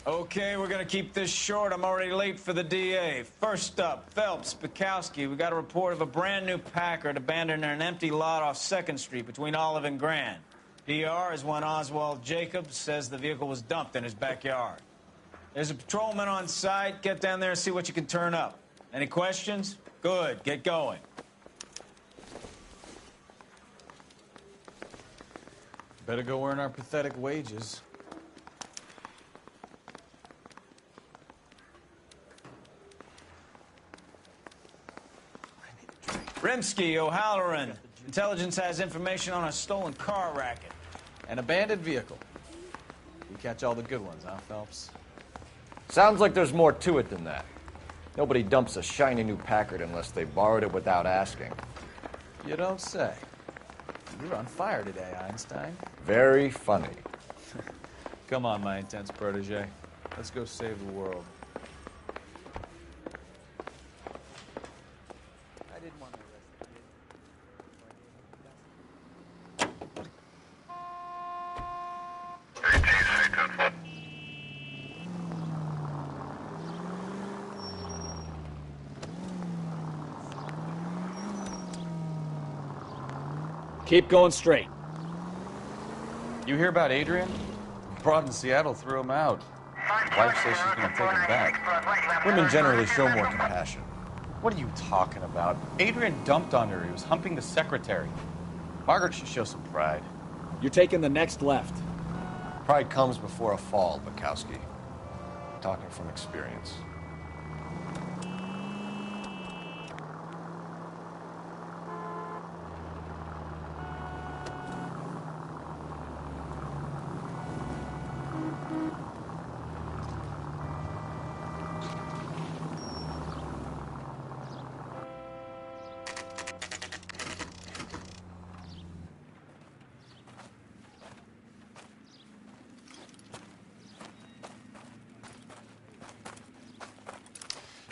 Okay, we're gonna keep this short. I'm already late for the DA. First up, Phelps, Bukowski. We got a report of a brand new Packard abandoned in an empty lot off 2nd Street between Olive and Grand. DR is one Oswald Jacobs says the vehicle was dumped in his backyard. There's a patrolman on site. Get down there and see what you can turn up. Any questions? Good, get going. Better go earn our pathetic wages. Rimsky, O'Halloran. Intelligence has information on a stolen car racket. An abandoned vehicle. We catch all the good ones, huh, Phelps? Sounds like there's more to it than that. Nobody dumps a shiny new Packard unless they borrowed it without asking. You don't say. You're on fire today, Einstein. Very funny. Come on, my intense protege. Let's go save the world. I didn't want to arrest the Keep going straight. You hear about Adrian? Broad in Seattle threw him out. Wife says she's gonna take him back. Women generally show more compassion. What are you talking about? Adrian dumped on her. He was humping the secretary. Margaret should show some pride. You're taking the next left. Pride comes before a fall, Bukowski. Talking from experience.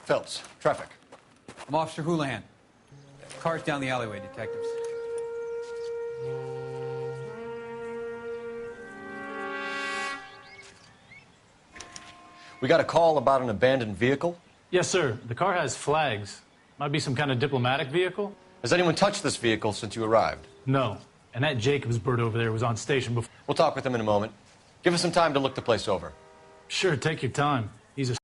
Phelps, traffic. I'm Officer Houlihan. Cars down the alleyway, detectives. We got a call about an abandoned vehicle. Yes, sir. The car has flags. Might be some kind of diplomatic vehicle. Has anyone touched this vehicle since you arrived? No. And that Jacobs bird over there was on station before. We'll talk with him in a moment. Give us some time to look the place over. Sure, take your time. He's a...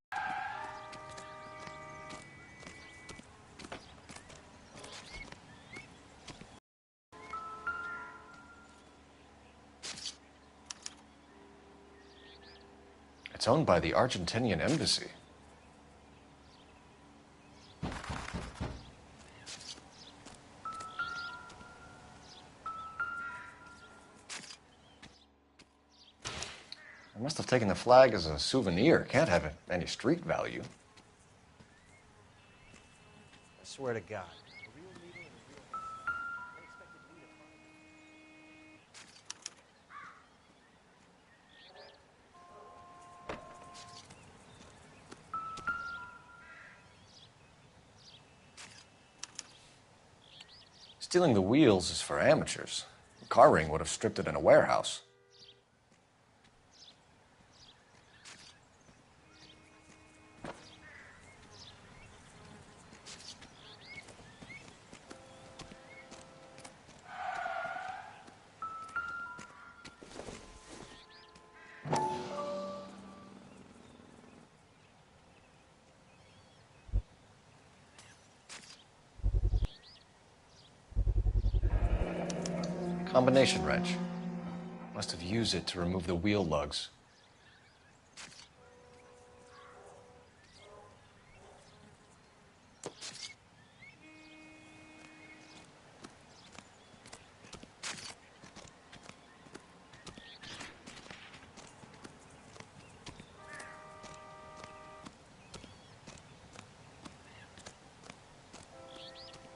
It's owned by the Argentinian embassy. I must have taken the flag as a souvenir. Can't have any street value. I swear to God. Stealing the wheels is for amateurs. The car ring would have stripped it in a warehouse. Combination wrench. Must have used it to remove the wheel lugs.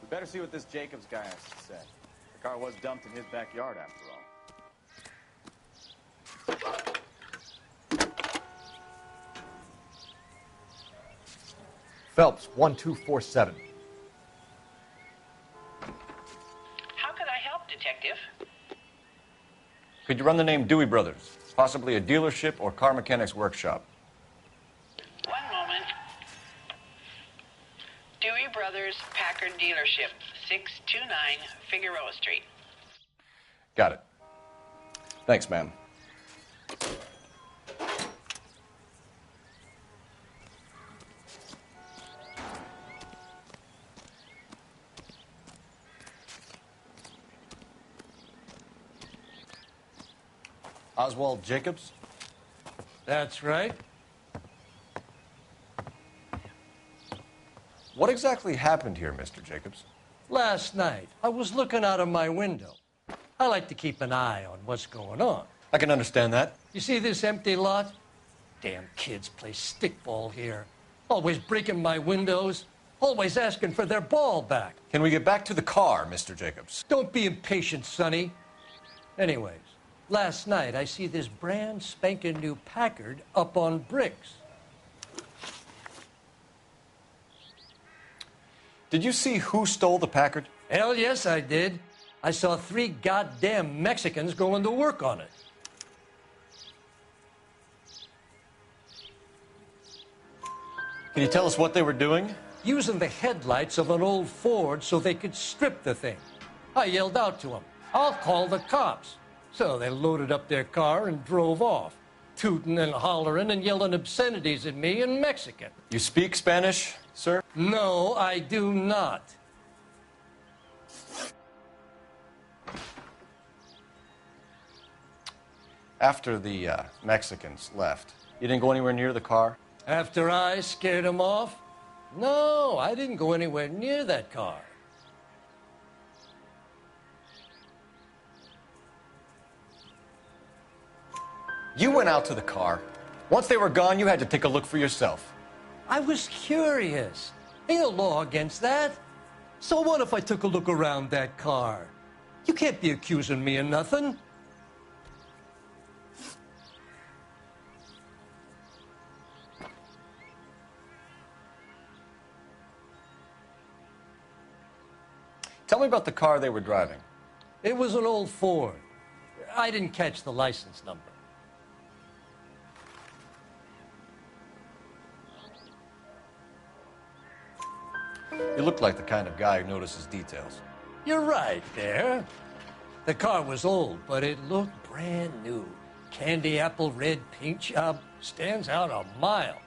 We better see what this Jacobs guy has to say. The car was dumped in his backyard, after all. Phelps, 1247. How can I help, Detective? Could you run the name Dewey Brothers? Possibly a dealership or car mechanics workshop. Brothers Packard Dealership, 629 Figueroa Street. Got it. Thanks, ma'am. Oswald Jacobs? That's right. What exactly happened here, Mr. Jacobs? Last night, I was looking out of my window. I like to keep an eye on what's going on. I can understand that. You see this empty lot? Damn kids play stickball here. Always breaking my windows. Always asking for their ball back. Can we get back to the car, Mr. Jacobs? Don't be impatient, Sonny. Anyways, last night I see this brand spanking new Packard up on bricks. Did you see who stole the Packard? Hell yes, I did. I saw 3 goddamn Mexicans going to work on it. Can you tell us what they were doing? Using the headlights of an old Ford so they could strip the thing. I yelled out to them, "I'll call the cops." So they loaded up their car and drove off, tooting and hollering and yelling obscenities at me in Mexican. You speak Spanish, sir? No, I do not. After the Mexicans left, you didn't go anywhere near the car? After I scared them off? No, I didn't go anywhere near that car. You went out to the car. Once they were gone, you had to take a look for yourself. I was curious. Ain't no law against that. So what if I took a look around that car? You can't be accusing me of nothing. Tell me about the car they were driving. It was an old Ford. I didn't catch the license number. You look like the kind of guy who notices details. You're right there. The car was old, but it looked brand new. Candy apple red paint job stands out a mile.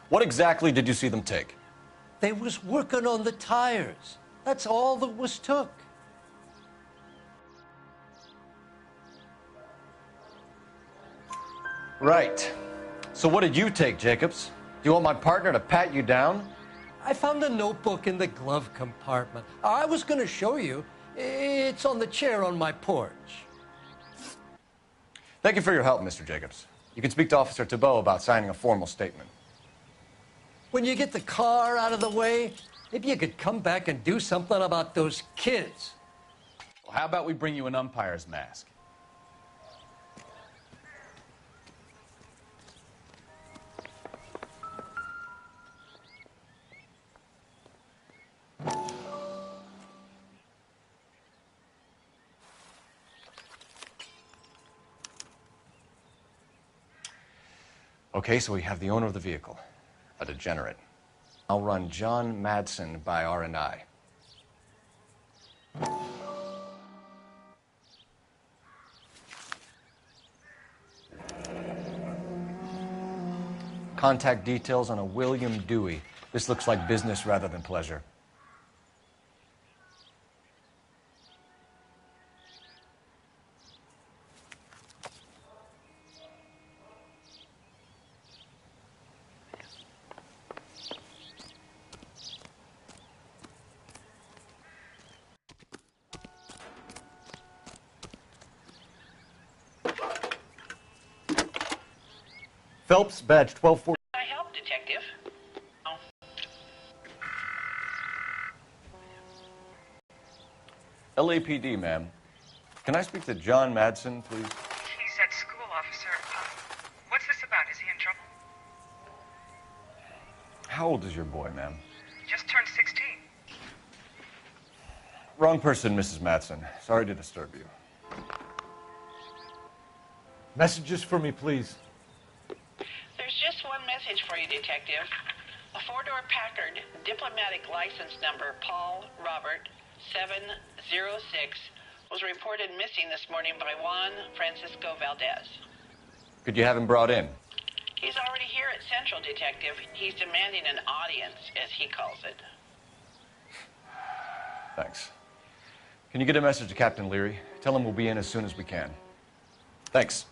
What exactly did you see them take? They was working on the tires. That's all that was took. Right. So what did you take, Jacobs? Do you want my partner to pat you down? I found a notebook in the glove compartment. I was going to show you. It's on the chair on my porch. Thank you for your help, Mr. Jacobs. You can speak to Officer Thibault about signing a formal statement. When you get the car out of the way, maybe you could come back and do something about those kids. Well, how about we bring you an umpire's mask? Okay, so we have the owner of the vehicle, a degenerate. I'll run John Madsen by R&I. Contact details on a William Dewey. This looks like business rather than pleasure. Phelps, badge 1240. I help, Detective. Oh. LAPD, ma'am. Can I speak to John Madsen, please? He's at school, officer. What's this about? Is he in trouble? How old is your boy, ma'am? Just turned 16. Wrong person, Mrs. Matson. Sorry to disturb you. Messages for me, please. There's just one message for you, Detective. A four-door Packard, diplomatic license number Paul Robert 706, was reported missing this morning by Juan Francisco Valdez. Could you have him brought in? He's already here at Central, Detective. He's demanding an audience, as he calls it. Thanks. Can you get a message to Captain Leary? Tell him we'll be in as soon as we can. Thanks.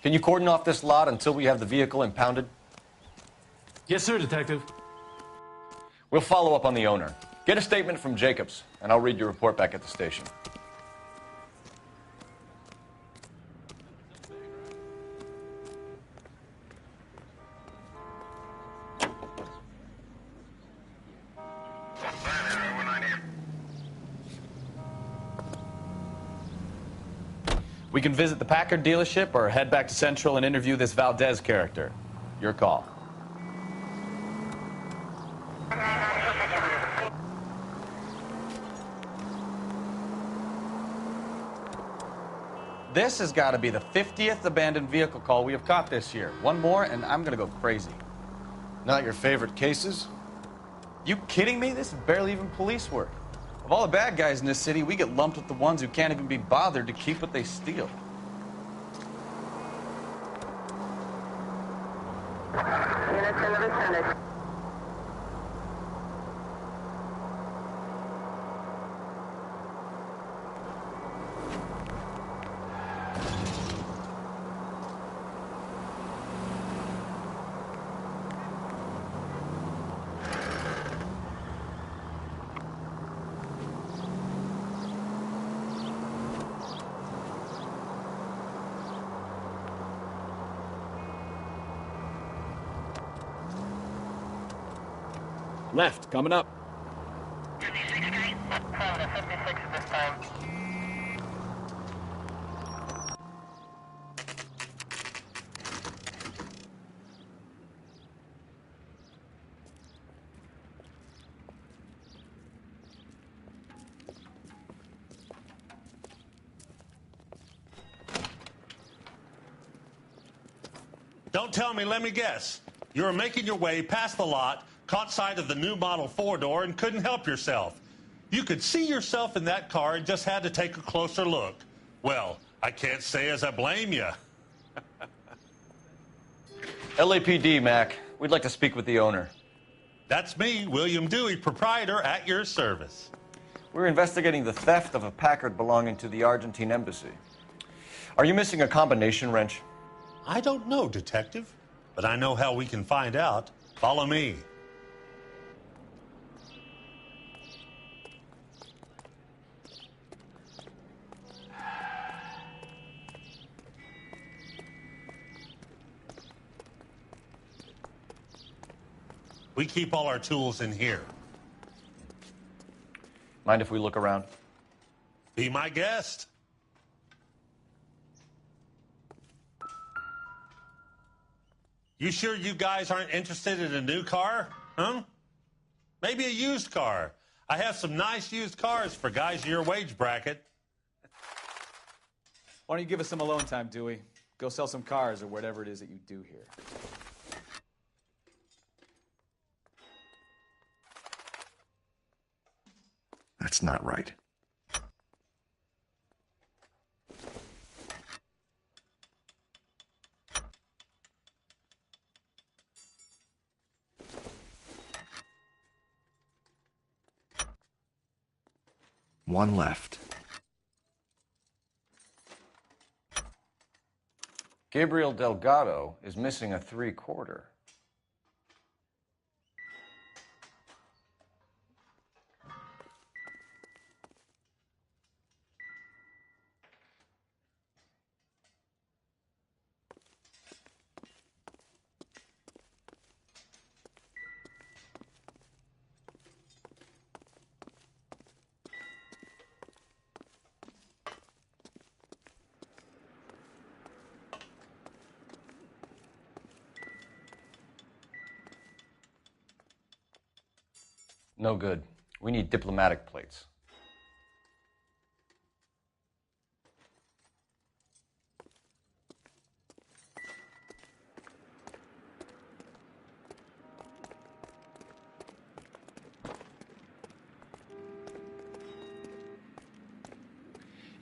Can you cordon off this lot until we have the vehicle impounded? Yes, sir, Detective. We'll follow up on the owner. Get a statement from Jacobs, and I'll read your report back at the station. We can visit the Packard dealership or head back to Central and interview this Valdez character. Your call. This has got to be the 50th abandoned vehicle call we have caught this year. One more, and I'm going to go crazy. Not your favorite cases? You kidding me? This is barely even police work. Of all the bad guys in this city, we get lumped with the ones who can't even be bothered to keep what they steal. Units in the vicinity. Left, coming up. 56th Street? From the 56 at this time. Don't tell me, let me guess. You were making your way past the lot, caught sight of the new model four-door, and couldn't help yourself. You could see yourself in that car and just had to take a closer look. Well, I can't say as I blame you. LAPD, Mac. We'd like to speak with the owner. That's me, William Dewey, proprietor, at your service. We're investigating the theft of a Packard belonging to the Argentine embassy. Are you missing a combination wrench? I don't know, Detective, but I know how we can find out. Follow me. We keep all our tools in here. Mind if we look around? Be my guest. You sure you guys aren't interested in a new car? Huh? Maybe a used car. I have some nice used cars for guys in your wage bracket. Why don't you give us some alone time, Dewey? Go sell some cars or whatever it is that you do here. That's not right. One left. Gabriel Delgado is missing a 3/4. No good. We need diplomatic plates.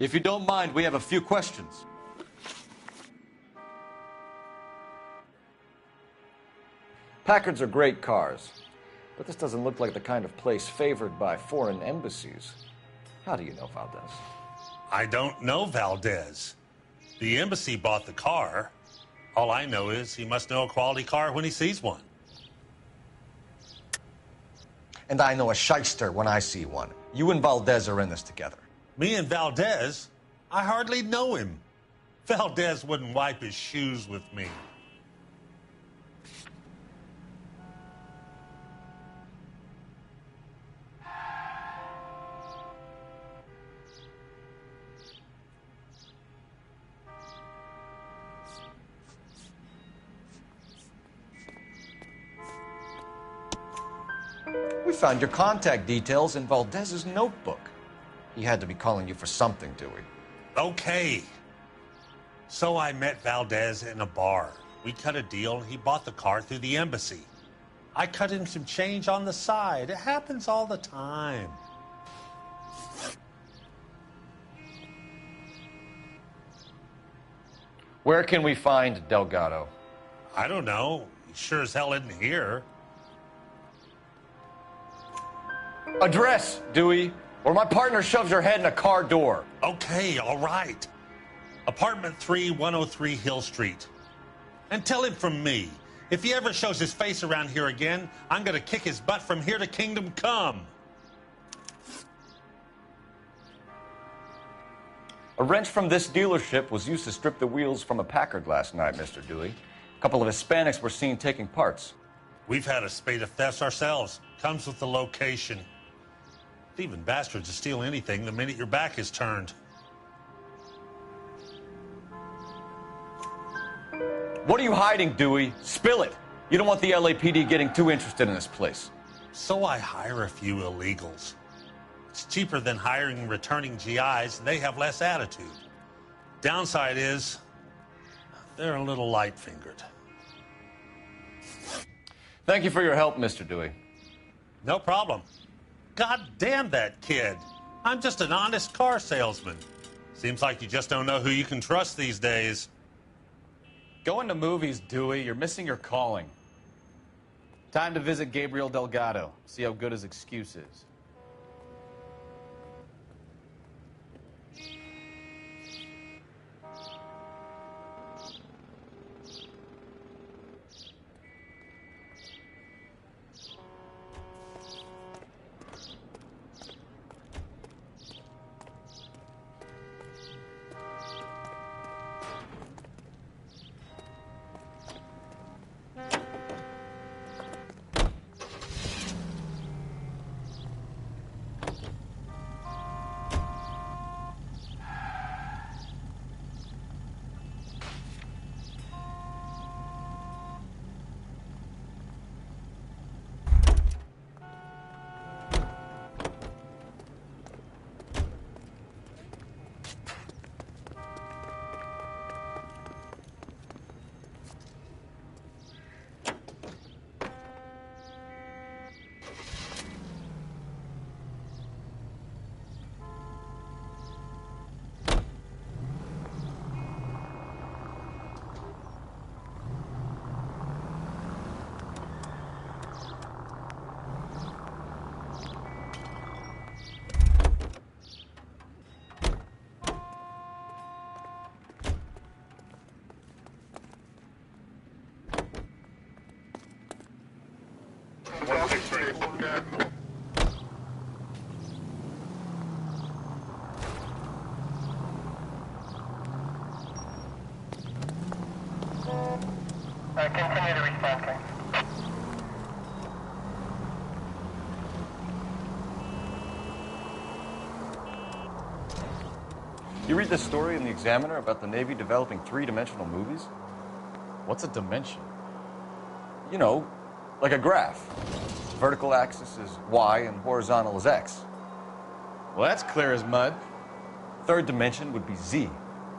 If you don't mind, we have a few questions. Packards are great cars, but this doesn't look like the kind of place favored by foreign embassies. How do you know Valdez? I don't know Valdez. The embassy bought the car. All I know is he must know a quality car when he sees one. And I know a shyster when I see one. You and Valdez are in this together. Me and Valdez? I hardly know him. Valdez wouldn't wipe his shoes with me. We found your contact details in Valdez's notebook. He had to be calling you for something, Dewey. Okay. So I met Valdez in a bar. We cut a deal and he bought the car through the embassy. I cut him some change on the side. It happens all the time. Where can we find Delgado? I don't know. He sure as hell isn't here. Address, Dewey, or my partner shoves your head in a car door. Okay, all right. Apartment 3, 103 Hill Street. And tell him from me, if he ever shows his face around here again, I'm going to kick his butt from here to Kingdom Come. A wrench from this dealership was used to strip the wheels from a Packard last night, Mr. Dewey. A couple of Hispanics were seen taking parts. We've had a spate of thefts ourselves. Comes with the location. Thieving bastards will steal anything the minute your back is turned. What are you hiding, Dewey? Spill it. You don't want the LAPD getting too interested in this place. So I hire a few illegals. It's cheaper than hiring returning GIs, and they have less attitude. Downside is, they're a little light-fingered. Thank you for your help, Mr. Dewey. No problem. God damn that kid. I'm just an honest car salesman. Seems like you just don't know who you can trust these days. Going to movies, Dewey. You're missing your calling. Time to visit Gabriel Delgado. See how good his excuse is. Continue to respond, King. You read this story in the Examiner about the Navy developing three-dimensional movies? What's a dimension? You know, like a graph. vertical axis is Y and horizontal is X. Well, that's clear as mud. Third dimension would be Z.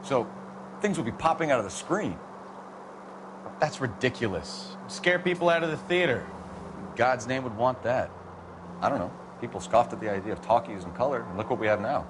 So things would be popping out of the screen. That's ridiculous. Scare people out of the theater. In God's name would want that. I don't know. People scoffed at the idea of talkies in color, and look what we have now.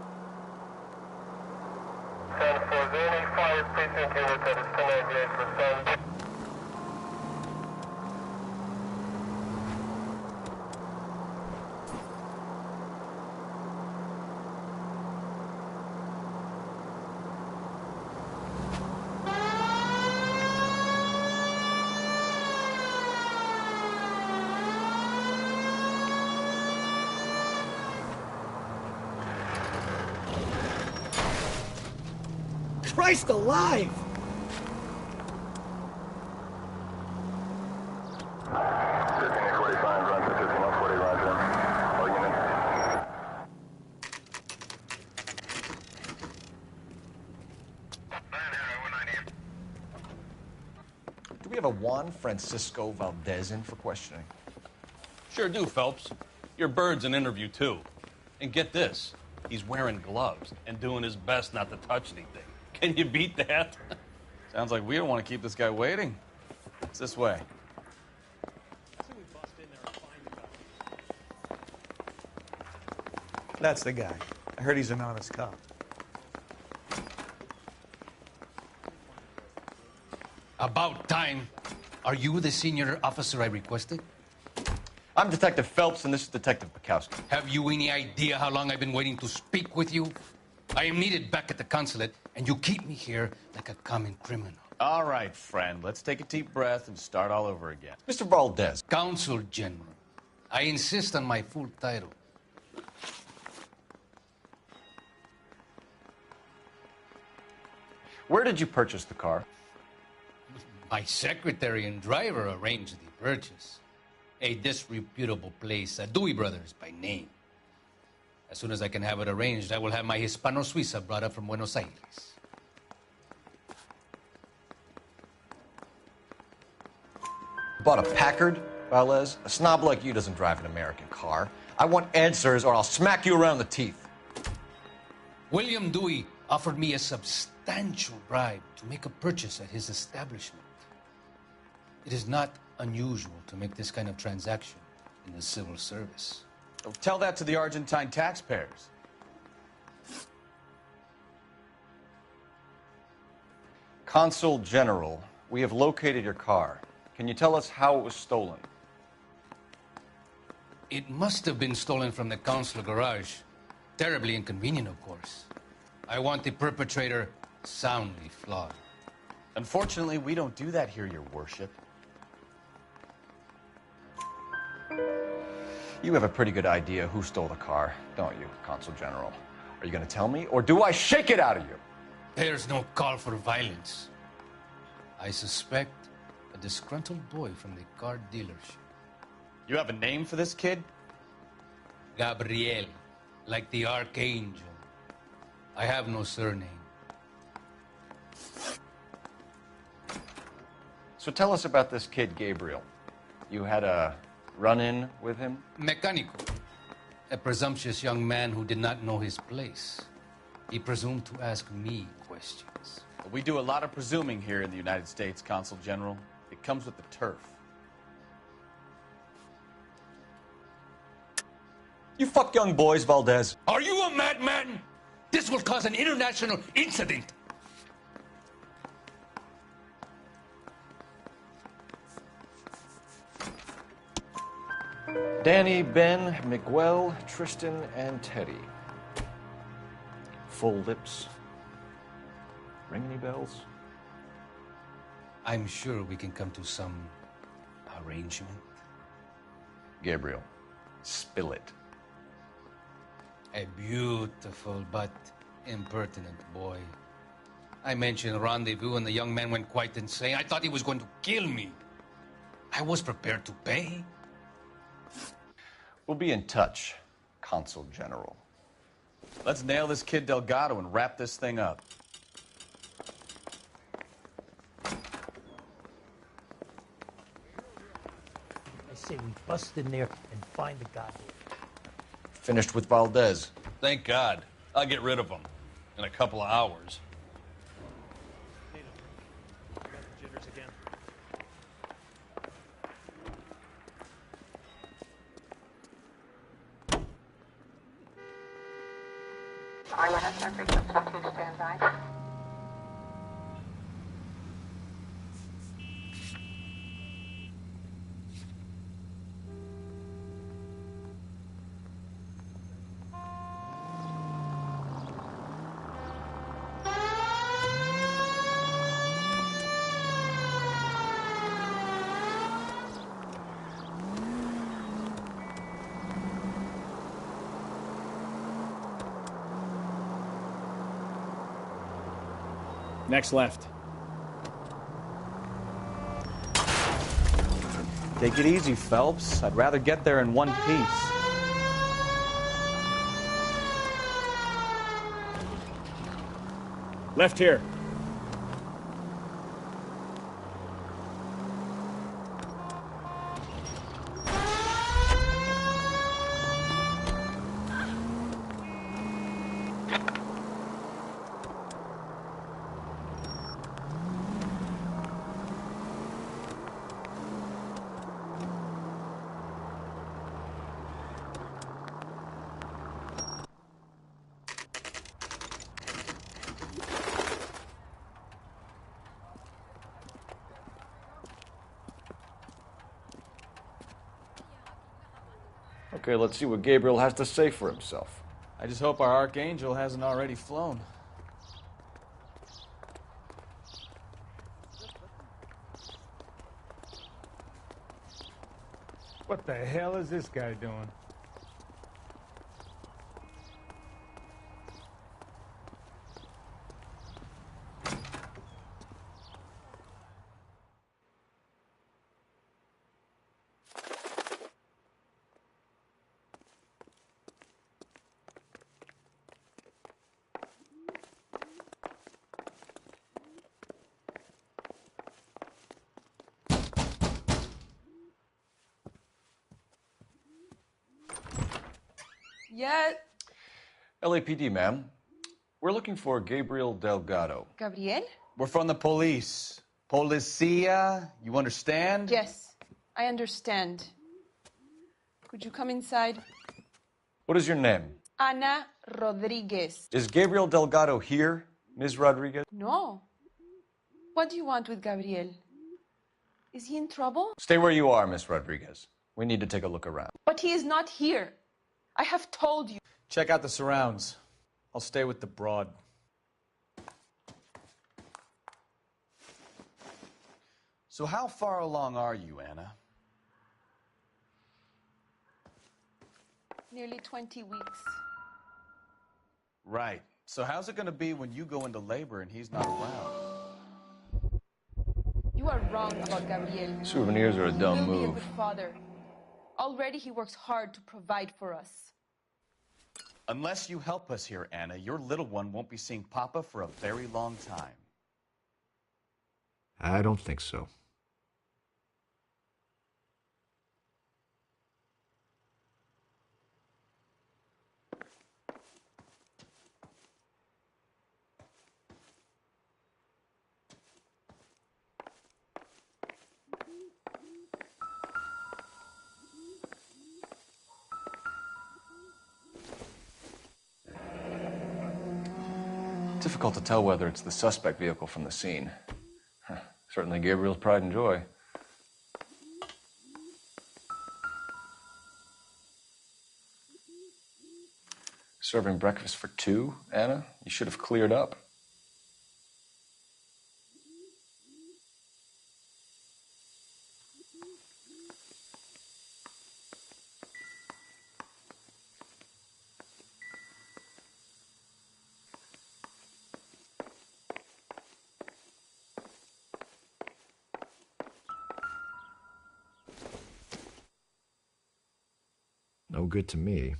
Christ alive! Do we have a Juan Francisco Valdez in for questioning? Sure do, Phelps. Your bird's an interview, too. And get this, he's wearing gloves and doing his best not to touch anything. Can you beat that? Sounds like we don't want to keep this guy waiting. It's this way. That's the guy. I heard he's an honest cop. About time. Are you the senior officer I requested? I'm Detective Phelps, and this is Detective Bukowski. Have you any idea how long I've been waiting to speak with you? I am needed back at the consulate, and you keep me here like a common criminal. All right, friend. Let's take a deep breath and start all over again. Mr. Valdez. Consul General. I insist on my full title. Where did you purchase the car? My secretary and driver arranged the purchase. A disreputable place, Dewey Brothers by name. As soon as I can have it arranged, I will have my Hispano Suiza brought up from Buenos Aires. Bought a Packard, Valdez? A snob like you doesn't drive an American car. I want answers or I'll smack you around the teeth. William Dewey offered me a substantial bribe to make a purchase at his establishment. It is not unusual to make this kind of transaction in the civil service. Tell that to the Argentine taxpayers. Consul General, we have located your car. Can you tell us how it was stolen? It must have been stolen from the consular garage. Terribly inconvenient, of course. I want the perpetrator soundly flogged. Unfortunately, we don't do that here, Your Worship. You have a pretty good idea who stole the car, don't you, Consul General? Are you going to tell me, or do I shake it out of you? There's no call for violence. I suspect a disgruntled boy from the car dealership. You have a name for this kid? Gabriel, like the archangel. I have no surname. So tell us about this kid, Gabriel. You had a run-in with him? Mecánico. A presumptuous young man who did not know his place. He presumed to ask me questions. We do a lot of presuming here in the United States, Consul General. It comes with the turf. You fuck young boys, Valdez. Are you a madman? This will cause an international incident. Danny, Ben, Miguel, Tristan, and Teddy. Full lips. Ring any bells? I'm sure we can come to some arrangement. Gabriel, spill it. A beautiful but impertinent boy. I mentioned rendezvous and the young man went quite insane. I thought he was going to kill me. I was prepared to pay. We'll be in touch, Consul General. Let's nail this kid Delgado and wrap this thing up. say we bust in there and find the goddamn. Finished with Valdez. Thank God. I'll get rid of him in a couple of hours. Stand by. Next left. Take it easy, Phelps. I'd rather get there in one piece. Left here. Okay, let's see what Gabriel has to say for himself. I just hope our Archangel hasn't already flown. What the hell is this guy doing? Yeah. LAPD, ma'am. We're looking for Gabriel Delgado. Gabriel? We're from the police. Policia, you understand? Yes, I understand. Could you come inside? What is your name? Ana Rodriguez. Is Gabriel Delgado here, Ms. Rodriguez? No. What do you want with Gabriel? Is he in trouble? Stay where you are, Miss Rodriguez. We need to take a look around. But he is not here. I have told you. Check out the surrounds. I'll stay with the broad. So how far along are you, Anna? Nearly 20 weeks. Right. So how's it going to be when you go into labor and he's not around? You are wrong about Gabriel. Souvenirs are a dumb He will be a move. good father. Already he works hard to provide for us. Unless you help us here, Anna, your little one won't be seeing Papa for a very long time. I don't think so. Difficult to tell whether it's the suspect vehicle from the scene. Certainly Gabriel's pride and joy. Serving breakfast for two, Anna? You should have cleared up. No good to me.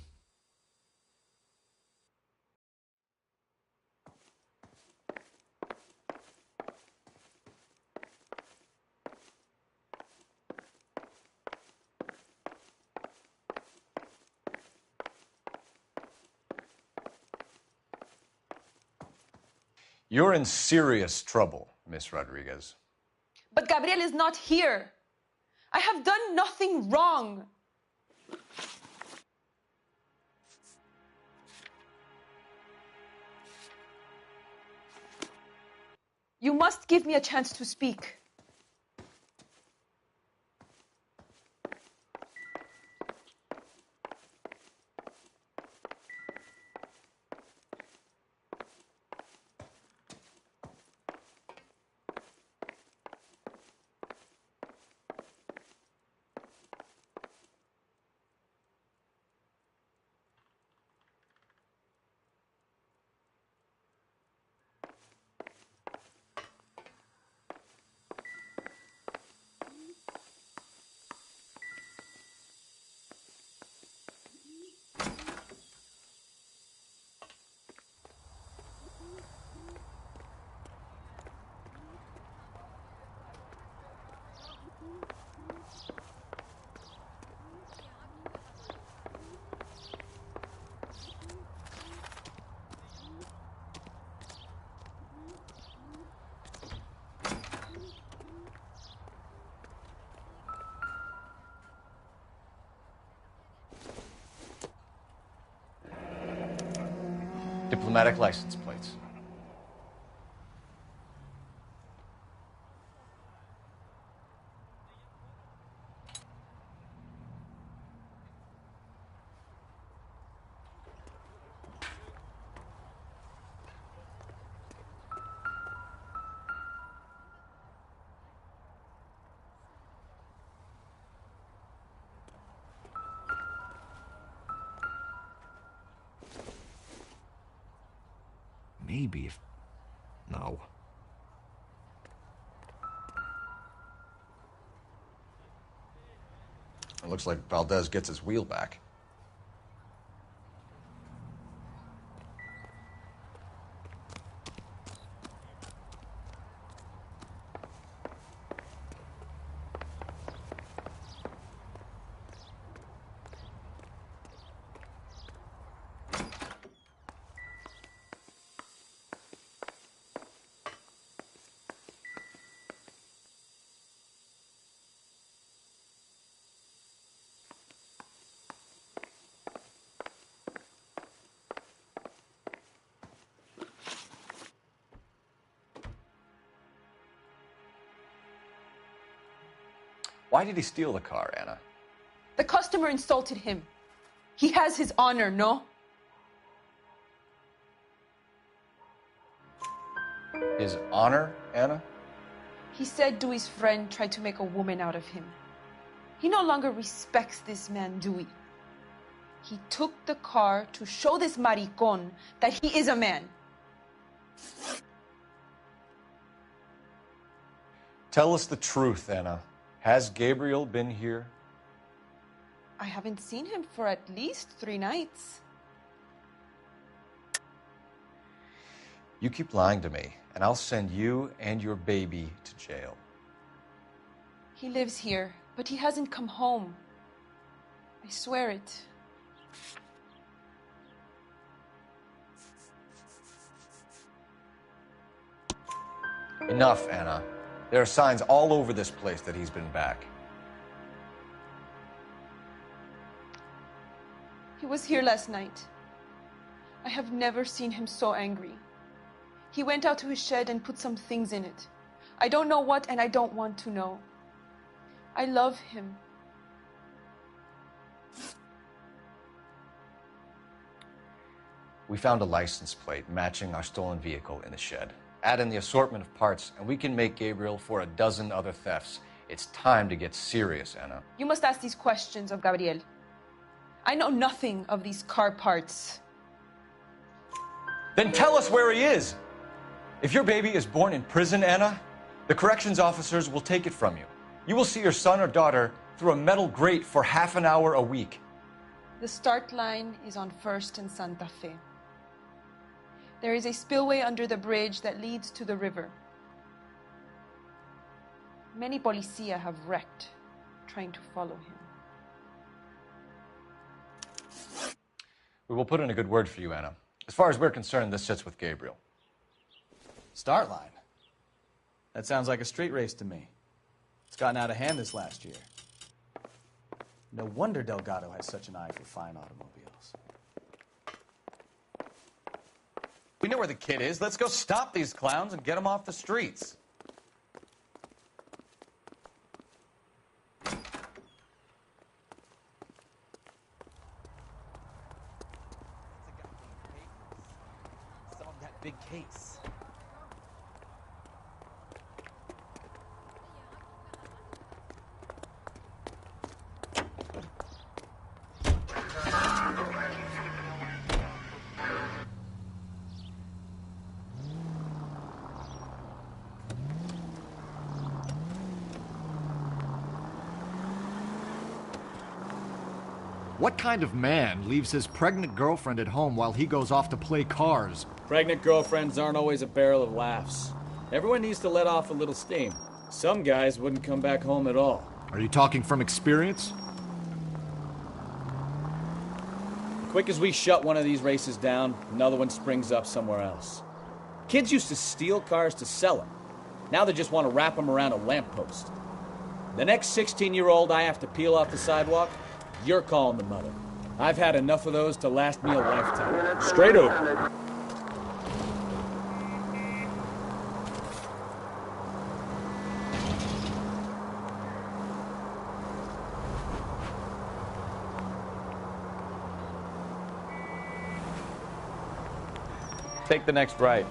You're in serious trouble, Miss Rodriguez. But Gabriel is not here. I have done nothing wrong. You must give me a chance to speak. Diplomatic license plates. Maybe if... No. It looks like Valdez gets his wheel back. Why did he steal the car, Anna? The customer insulted him. He has his honor, no? His honor, Anna? He said Dewey's friend tried to make a woman out of him. He no longer respects this man, Dewey. He took the car to show this maricón that he is a man. Tell us the truth, Anna. Has Gabriel been here? I haven't seen him for at least 3 nights. You keep lying to me, and I'll send you and your baby to jail. He lives here, but he hasn't come home. I swear it. Enough, Anna. There are signs all over this place that he's been back. He was here last night. I have never seen him so angry. He went out to his shed and put some things in it. I don't know what, and I don't want to know. I love him. We found a license plate matching our stolen vehicle in the shed. Add in the assortment of parts, and we can make Gabriel for a dozen other thefts. It's time to get serious, Anna. You must ask these questions of Gabriel. I know nothing of these car parts. Then tell us where he is! If your baby is born in prison, Anna, the corrections officers will take it from you. You will see your son or daughter through a metal grate for half an hour a week. The start line is on 1st and Santa Fe. There is a spillway under the bridge that leads to the river. Many policia have wrecked trying to follow him. We will put in a good word for you, Anna. As far as we're concerned, this sits with Gabriel. Start line? That sounds like a street race to me. It's gotten out of hand this last year. No wonder Delgado has such an eye for fine automobiles. We know where the kid is. Let's go stop these clowns and get them off the streets. Solve that big case. What kind of man leaves his pregnant girlfriend at home while he goes off to play cars? Pregnant girlfriends aren't always a barrel of laughs. Everyone needs to let off a little steam. Some guys wouldn't come back home at all. Are you talking from experience? Quick as we shut one of these races down, another one springs up somewhere else. Kids used to steal cars to sell them. Now they just want to wrap them around a lamppost. The next 16-year-old I have to peel off the sidewalk, you're calling the mother. I've had enough of those to last me a lifetime. Straight over. Take the next right.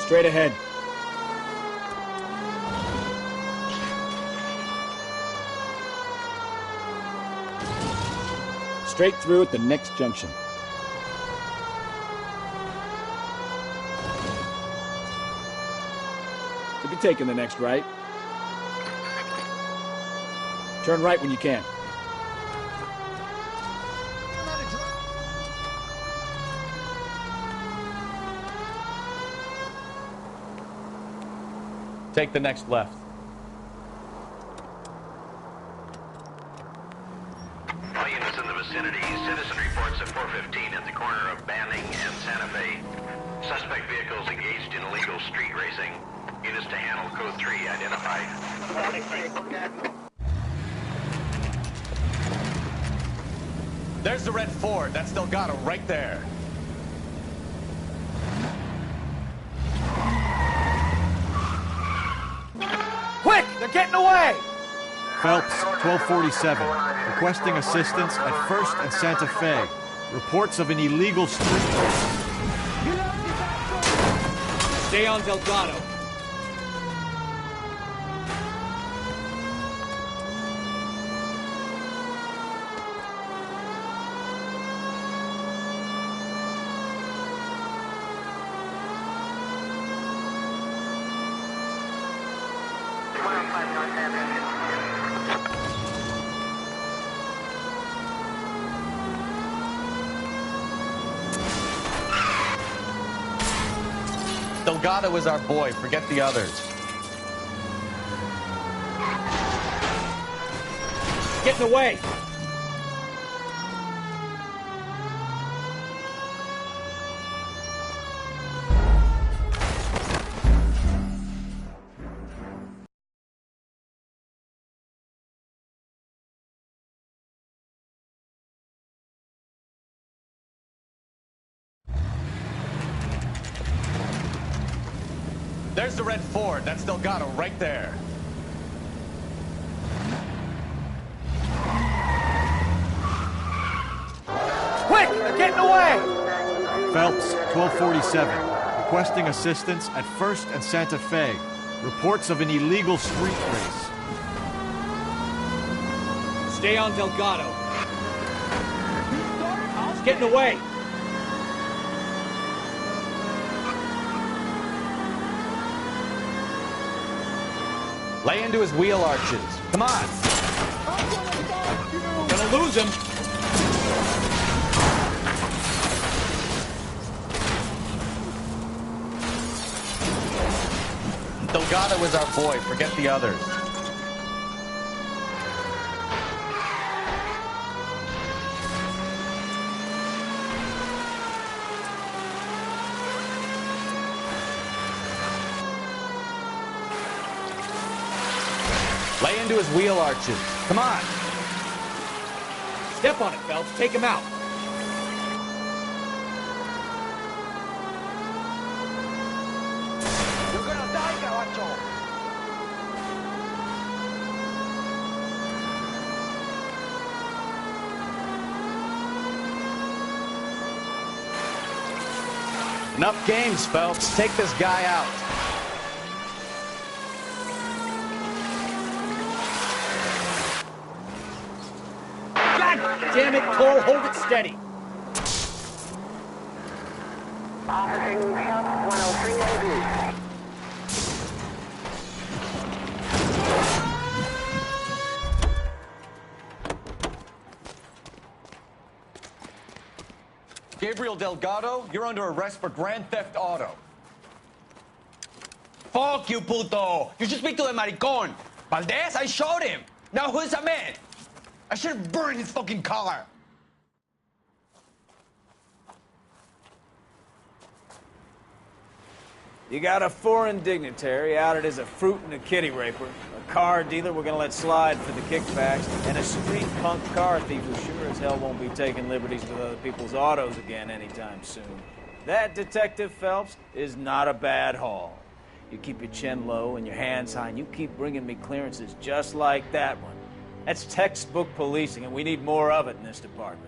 Straight ahead. Straight through at the next junction. Could be taking the next right. Turn right when you can. Take the next left. All units in the vicinity, citizen reports at 415 at the corner of Banning and Santa Fe. Suspect vehicles engaged in illegal street racing. Units to handle code 3 identified. There's the red Ford. That's Delgado right there. Quick! They're getting away! Phelps, 1247. Requesting assistance at 1st and Santa Fe. Reports of an illegal street race. Stay on Delgado. Delgado is our boy. Forget the others. Get in the way! There's the red Ford. That's Delgado right there. Quick! They're getting away! Phelps, 1247. Requesting assistance at 1st and Santa Fe. Reports of an illegal street race. Stay on Delgado. He's getting away. Lay into his wheel arches. Come on. We're gonna lose him. Delgado is our boy. Forget the others. Lay into his wheel arches. Come on. Step on it, Phelps. Take him out. You're gonna die, Caracho! Enough games, Phelps. Take this guy out. God damn it, Cole. Hold it steady. Officer Help 103 AV. Gabriel Delgado, you're under arrest for Grand Theft Auto. Fuck you, puto! You should speak to the maricón. Valdez, I showed him. Now who's the man? I should have burned his fucking car. You got a foreign dignitary outed as a fruit and a kitty raper, a car dealer we're gonna let slide for the kickbacks, and a street punk car thief who sure as hell won't be taking liberties with other people's autos again anytime soon. That, Detective Phelps, is not a bad haul. You keep your chin low and your hands high, and you keep bringing me clearances just like that one. That's textbook policing, and we need more of it in this department.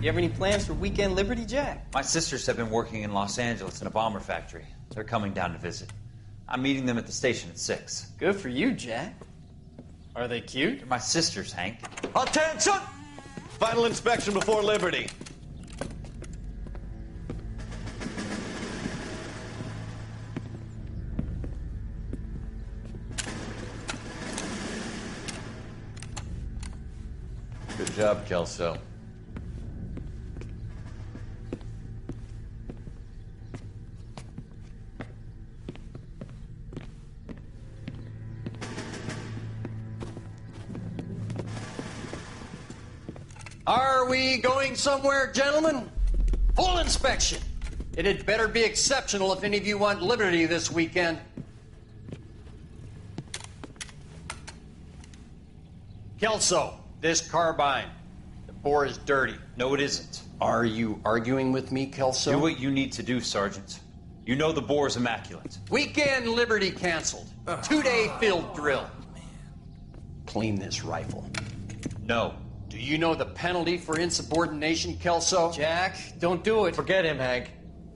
You have any plans for weekend Liberty, Jack? My sisters have been working in Los Angeles in a bomber factory. They're coming down to visit. I'm meeting them at the station at 6. Good for you, Jack. Are they cute? They're my sisters, Hank. Attention! Final inspection before Liberty. Good job, Kelso. Are we going somewhere, gentlemen? Full inspection. It had better be exceptional if any of you want liberty this weekend. Kelso, this carbine. The bore is dirty. No, it isn't. Are you arguing with me, Kelso? Do what you need to do, Sergeant. You know the bore is immaculate. Weekend liberty canceled. 2-day field drill. Clean this rifle. No. Do you know the penalty for insubordination, Kelso? Jack, don't do it. Forget him, Hank.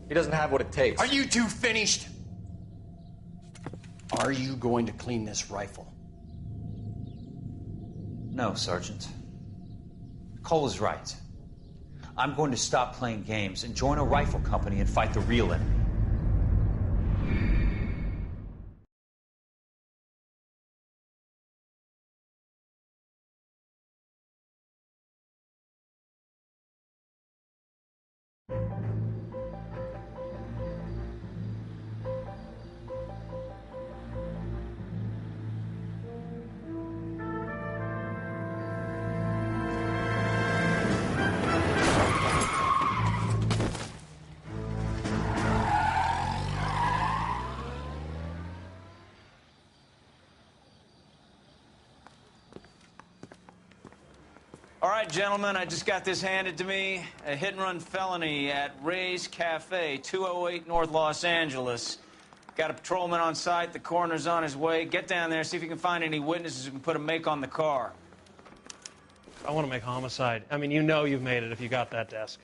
He doesn't have what it takes. Are you two finished? Are you going to clean this rifle? No, Sergeant. Cole is right. I'm going to stop playing games and join a rifle company and fight the real enemy. All right, gentlemen, I just got this handed to me. A hit-and-run felony at Ray's Cafe, 208 North Los Angeles. Got a patrolman on site. The coroner's on his way. Get down there, see if you can find any witnesses who can put a make on the car. I want to make homicide. I mean, you know you've made it if you got that desk.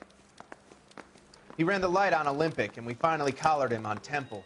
He ran the light on Olympic, and we finally collared him on Temple.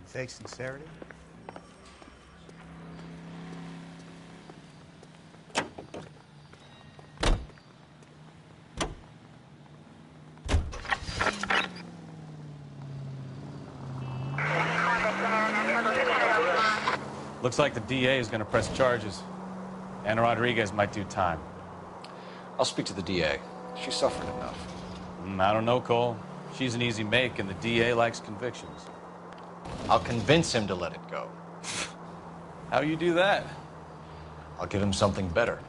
Fake sincerity? Looks like the DA is going to press charges. Anna Rodriguez might do time. I'll speak to the DA. She's suffered enough. I don't know, Cole. She's an easy make, and the DA likes convictions. I'll convince him to let it go. How do you do that? I'll give him something better.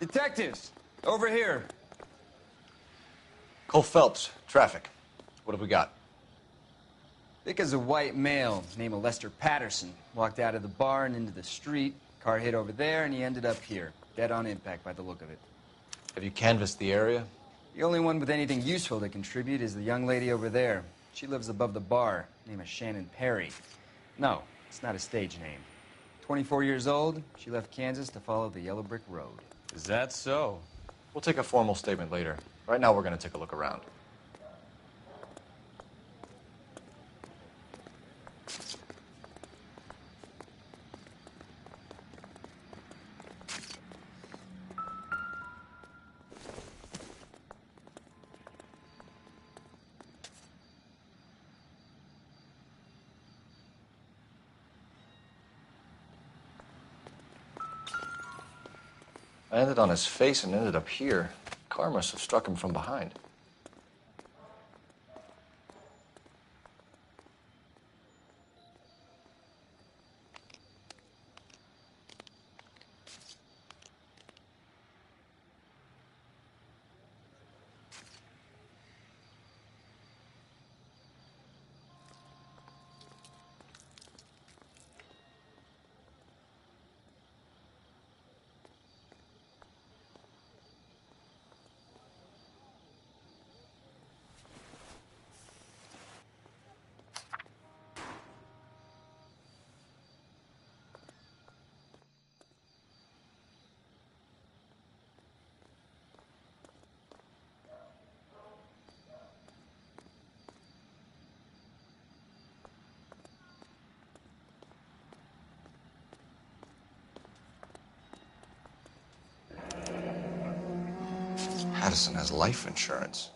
Detectives, over here. Cole Phelps, traffic. What have we got? Thick as a white male, name of Lester Patterson. Walked out of the bar and into the street. Car hit over there, and he ended up here. Dead on impact by the look of it. Have you canvassed the area? The only one with anything useful to contribute is the young lady over there. She lives above the bar. Name is Shannon Perry. No, it's not a stage name. 24 years old, she left Kansas to follow the Yellow Brick Road. Is that so? We'll take a formal statement later. Right now, we're going to take a look around. I landed on his face and ended up here. The car must have struck him from behind. Patterson has life insurance.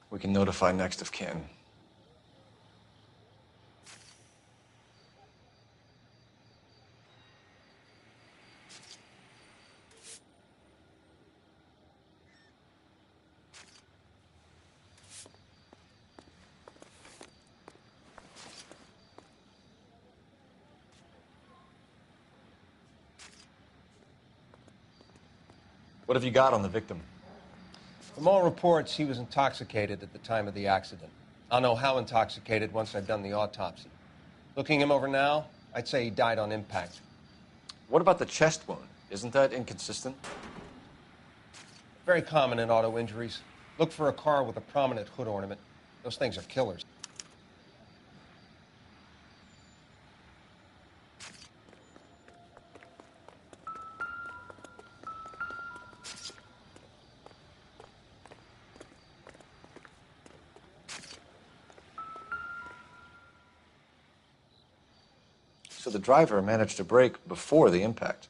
We can notify next of kin. What have you got on the victim? From all reports, he was intoxicated at the time of the accident. I'll know how intoxicated once I've done the autopsy. Looking him over now, I'd say he died on impact. What about the chest wound? Isn't that inconsistent? Very common in auto injuries. Look for a car with a prominent hood ornament. Those things are killers. So the driver managed to brake before the impact.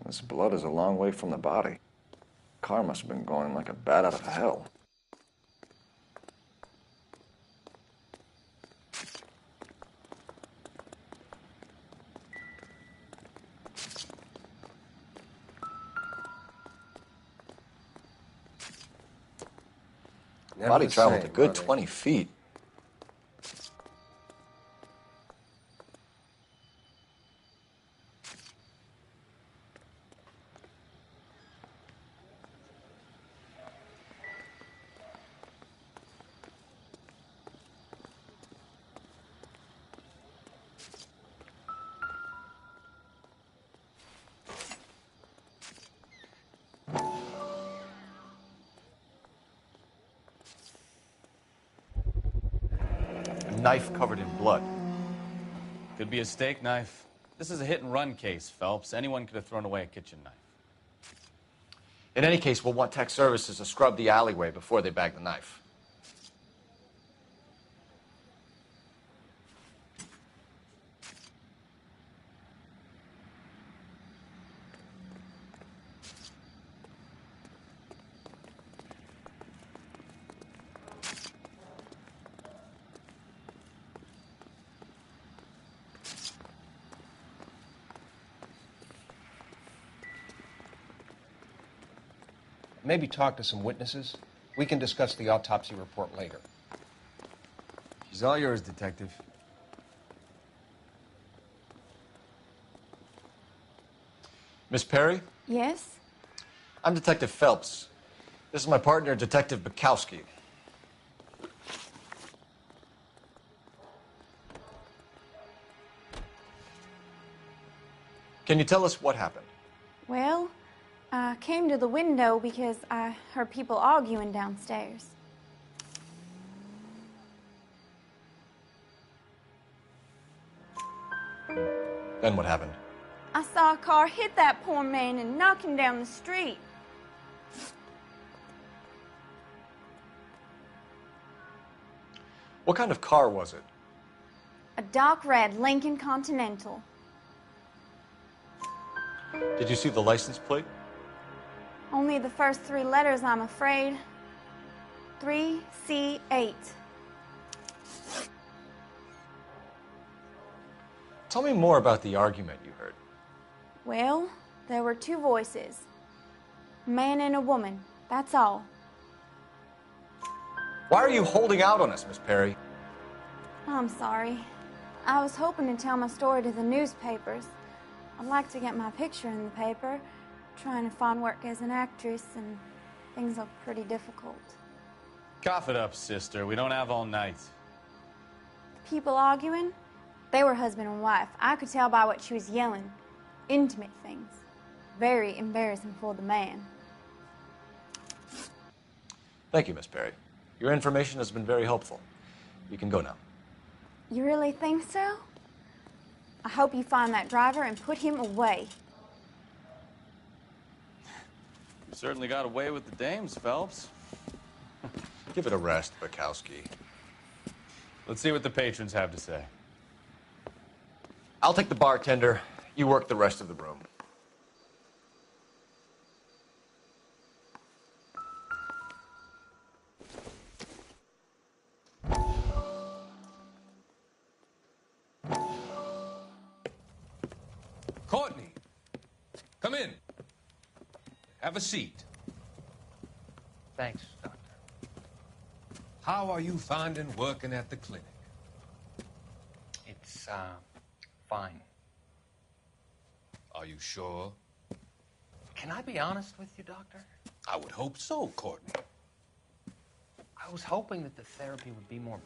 This blood is a long way from the body. car must have been going like a bat out of hell. Body traveled a good 20 feet. Knife covered in blood. Could be a steak knife. This is a hit-and-run case, Phelps. Anyone could have thrown away a kitchen knife. In any case, we'll want tech services to scrub the alleyway before they bag the knife. Maybe talk to some witnesses. We can discuss the autopsy report later. She's all yours, Detective. Miss Perry? Yes? I'm Detective Phelps. This is my partner, Detective Bukowski. Can you tell us what happened? Well, I came to the window because I heard people arguing downstairs. Then what happened? I saw a car hit that poor man and knock him down the street. What kind of car was it? A dark red Lincoln Continental. Did you see the license plate? Only the first three letters, I'm afraid. 3C8. Tell me more about the argument you heard. Well, there were two voices. A man and a woman, that's all. Why are you holding out on us, Miss Perry? I'm sorry. I was hoping to tell my story to the newspapers. I'd like to get my picture in the paper. Trying to find work as an actress, and things look pretty difficult. Cough it up, sister. We don't have all night. People arguing? They were husband and wife. I could tell by what she was yelling. Intimate things. Very embarrassing for the man. Thank you, Miss Perry. Your information has been very helpful. You can go now. You really think so? I hope you find that driver and put him away. You certainly got away with the dames, Phelps. Give it a rest, Bukowski. Let's see what the patrons have to say. I'll take the bartender. You work the rest of the room. Courtney, come in. Have a seat. Thanks, Doctor. How are you finding working at the clinic? It's, fine. Are you sure? Can I be honest with you, Doctor? I would hope so, Courtney. I was hoping that the therapy would be more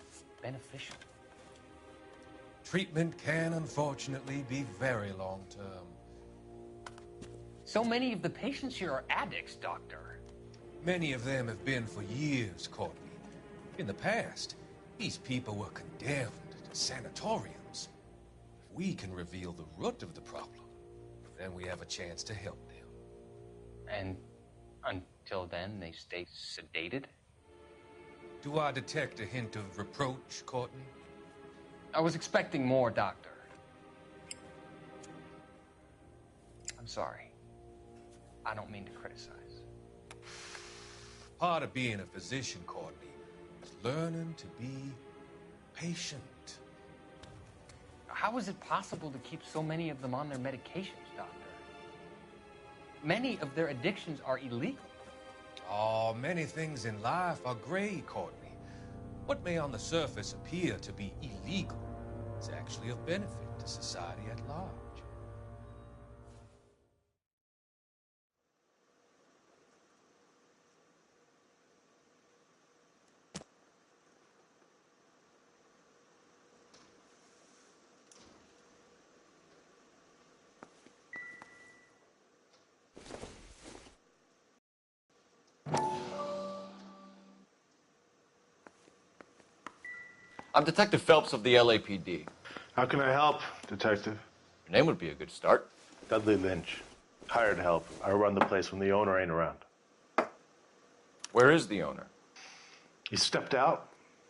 beneficial. Treatment can, unfortunately, be very long-term. So many of the patients here are addicts, Doctor. Many of them have been for years, Courtney. In the past, these people were condemned to sanatoriums. If we can reveal the root of the problem, then we have a chance to help them. And until then, they stay sedated? Do I detect a hint of reproach, Courtney? I was expecting more, Doctor. I'm sorry. I don't mean to criticize. Part of being a physician, Courtney, is learning to be patient. How is it possible to keep so many of them on their medications, Doctor? Many of their addictions are illegal. Oh, many things in life are gray, Courtney. What may on the surface appear to be illegal is actually of benefit to society at large. I'm Detective Phelps of the LAPD. How can I help, Detective? Your name would be a good start. Dudley Lynch. Hired help. I run the place when the owner ain't around. Where is the owner? He stepped out.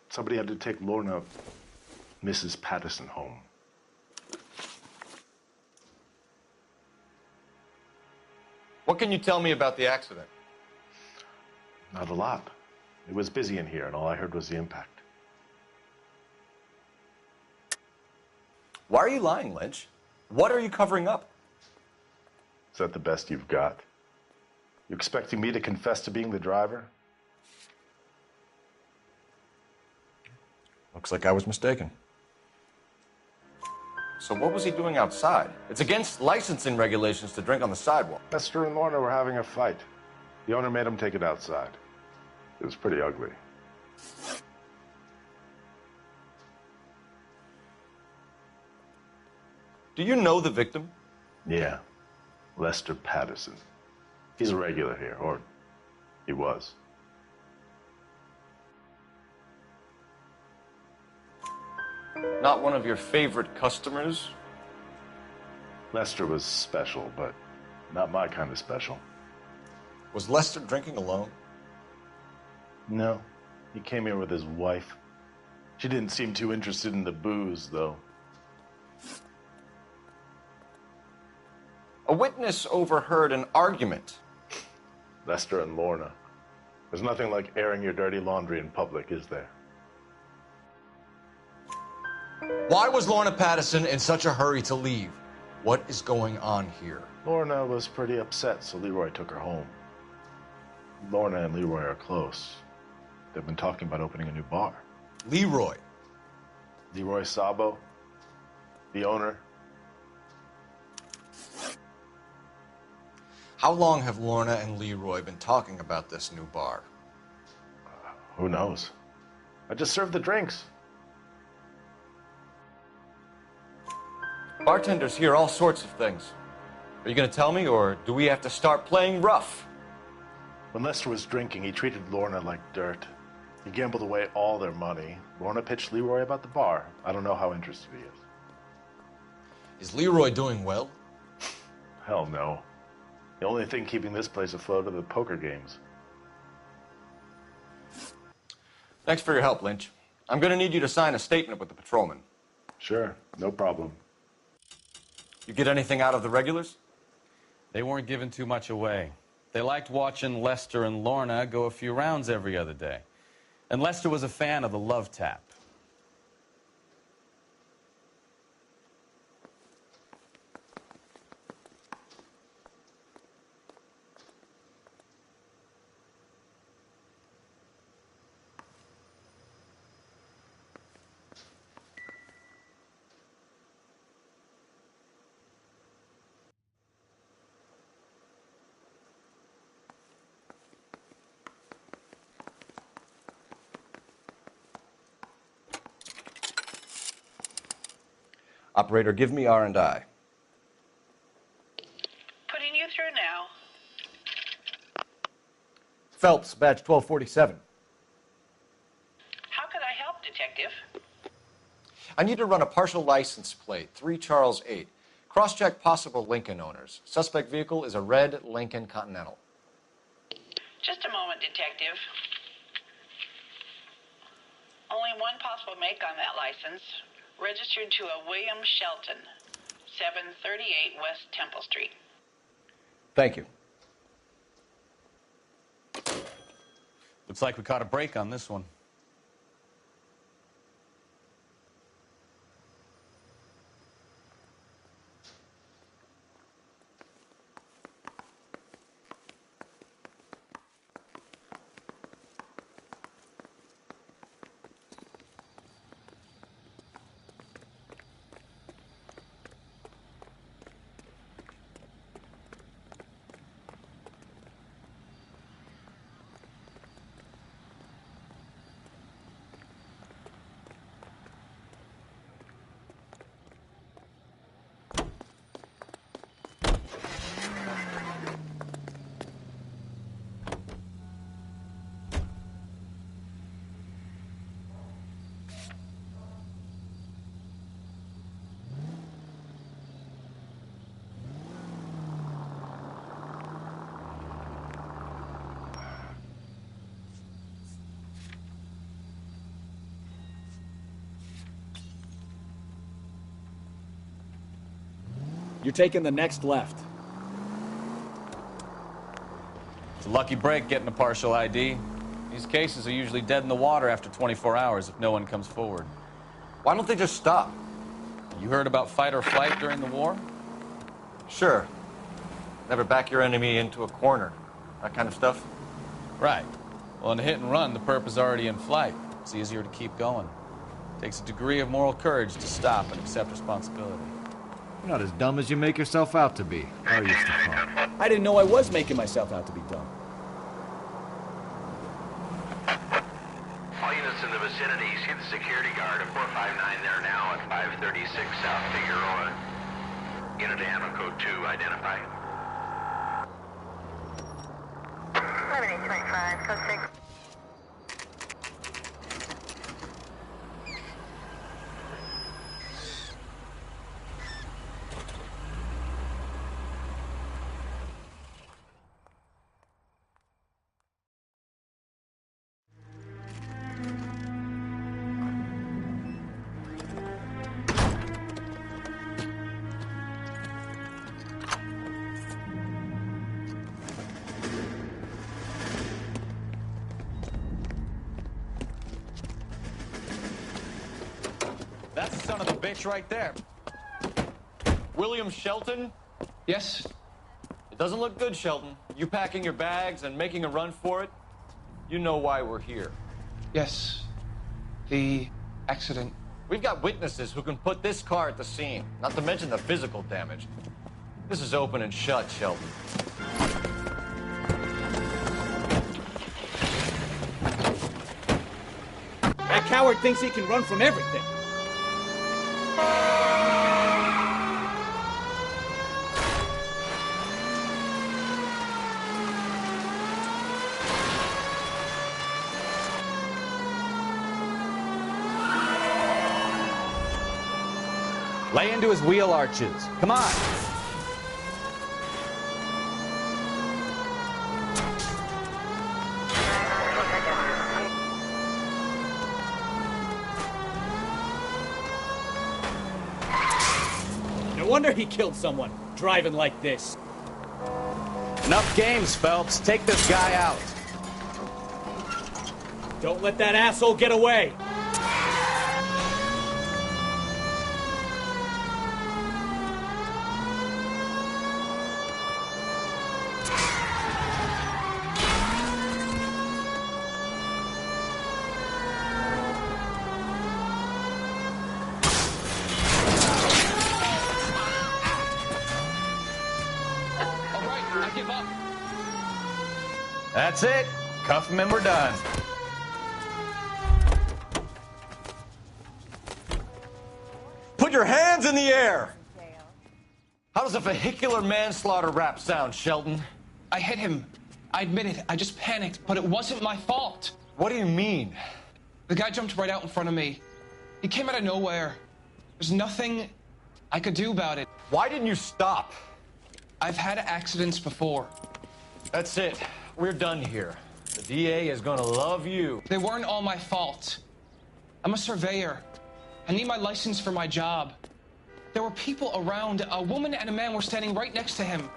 Somebody had to take Lorna, Mrs. Patterson, home. What can you tell me about the accident? Not a lot. It was busy in here, and all I heard was the impact. Why are you lying, Lynch? What are you covering up? Is that the best you've got? You expecting me to confess to being the driver? Looks like I was mistaken. So what was he doing outside? It's against licensing regulations to drink on the sidewalk. Lester and Lorna were having a fight. The owner made him take it outside. It was pretty ugly. Do you know the victim? Yeah. Lester Patterson. He's a regular here, or he was. Not one of your favorite customers? Lester was special, but not my kind of special. Was Lester drinking alone? No. He came here with his wife. She didn't seem too interested in the booze, though. A witness overheard an argument. Lester and Lorna. There's nothing like airing your dirty laundry in public, is there? Why was Lorna Patterson in such a hurry to leave? What is going on here? Lorna was pretty upset, so Leroy took her home. Lorna and Leroy are close. They've been talking about opening a new bar. Leroy? Leroy Sabo, the owner. How long have Lorna and Leroy been talking about this new bar? Who knows? I just served the drinks. Bartenders hear all sorts of things. Are you going to tell me, or do we have to start playing rough? When Lester was drinking, he treated Lorna like dirt. He gambled away all their money. Lorna pitched Leroy about the bar. I don't know how interested he is. Is Leroy doing well? Hell no. The only thing keeping this place afloat are the poker games. Thanks for your help, Lynch. I'm going to need you to sign a statement with the patrolman. Sure, no problem. You get anything out of the regulars? They weren't giving too much away. They liked watching Lester and Lorna go a few rounds every other day. And Lester was a fan of the love tap. Operator, give me R&I. Putting you through now. Phelps, badge 1247. How could I help, Detective? I need to run a partial license plate, 3 Charles 8. Cross-check possible Lincoln owners. Suspect vehicle is a red Lincoln Continental. Just a moment, Detective. Only one possible make on that license. Registered to a William Shelton, 738 West Temple Street. Thank you. Looks like we caught a break on this one. You're taking the next left. It's a lucky break getting a partial ID. These cases are usually dead in the water after 24 hours if no one comes forward. Why don't they just stop? You heard about fight or flight during the war? Sure. Never back your enemy into a corner. That kind of stuff? Right. Well, in a hit and run, the perp is already in flight. It's easier to keep going. Takes a degree of moral courage to stop and accept responsibility. You're not as dumb as you make yourself out to be, are you, Stefan? I didn't know I was making myself out to be dumb. All units in the vicinity, see the security guard at 459 there now at 536 South Figueroa. Unit to handle code 2, identify. 7825, code 6. That's the son of a bitch right there. William Shelton? Yes? It doesn't look good, Shelton. You packing your bags and making a run for it? You know why we're here. Yes. The accident. We've got witnesses who can put this car at the scene, not to mention the physical damage. This is open and shut, Shelton. That coward thinks he can run from everything. Lay into his wheel arches. Come on. No wonder he killed someone, driving like this. Enough games, Phelps. Take this guy out. Don't let that asshole get away. That's it. Cuff him and we're done. Put your hands in the air! How does a vehicular manslaughter rap sound, Shelton? I hit him. I admit it. I just panicked, but it wasn't my fault. What do you mean? The guy jumped right out in front of me. He came out of nowhere. There's nothing I could do about it. Why didn't you stop? I've had accidents before. That's it. We're done here. The DA is gonna love you. They weren't all my fault. I'm a surveyor. I need my license for my job. There were people around. A woman and a man were standing right next to him.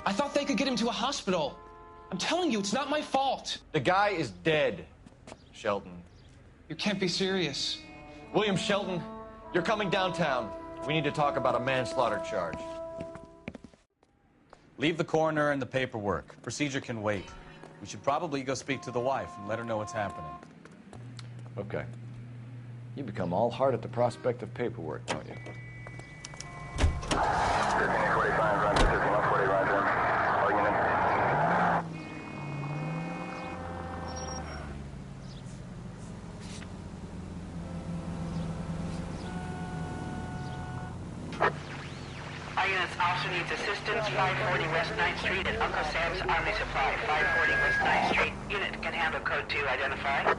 I thought they could get him to a hospital. I'm telling you, it's not my fault. The guy is dead, Shelton. You can't be serious. William Shelton, you're coming downtown. We need to talk about a manslaughter charge. Leave the coroner and the paperwork. Procedure can wait. We should probably go speak to the wife and let her know what's happening. Okay. You become all heart at the prospect of paperwork, don't you? 1545, roger, 1540, roger. All units. All units, officer needs assistance, 540 West 9th Street at Uncle Sam's Army Supply. 540 West 9th Street. Unit can handle code 2, identify.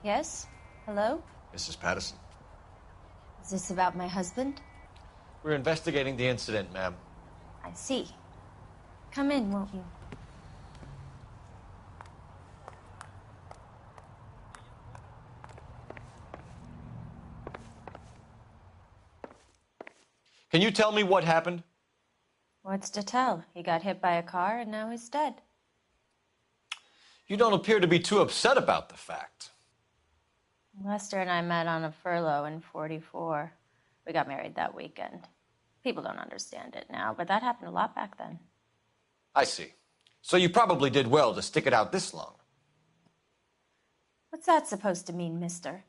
Yes? Hello? Mrs. Patterson. Is this about my husband? We're investigating the incident, ma'am. I see. Come in, won't you? Can you tell me what happened? What's to tell? He got hit by a car and now he's dead. You don't appear to be too upset about the fact. Lester and I met on a furlough in '44. We got married that weekend. People don't understand it now, but that happened a lot back then. I see. So you probably did well to stick it out this long. What's that supposed to mean, mister?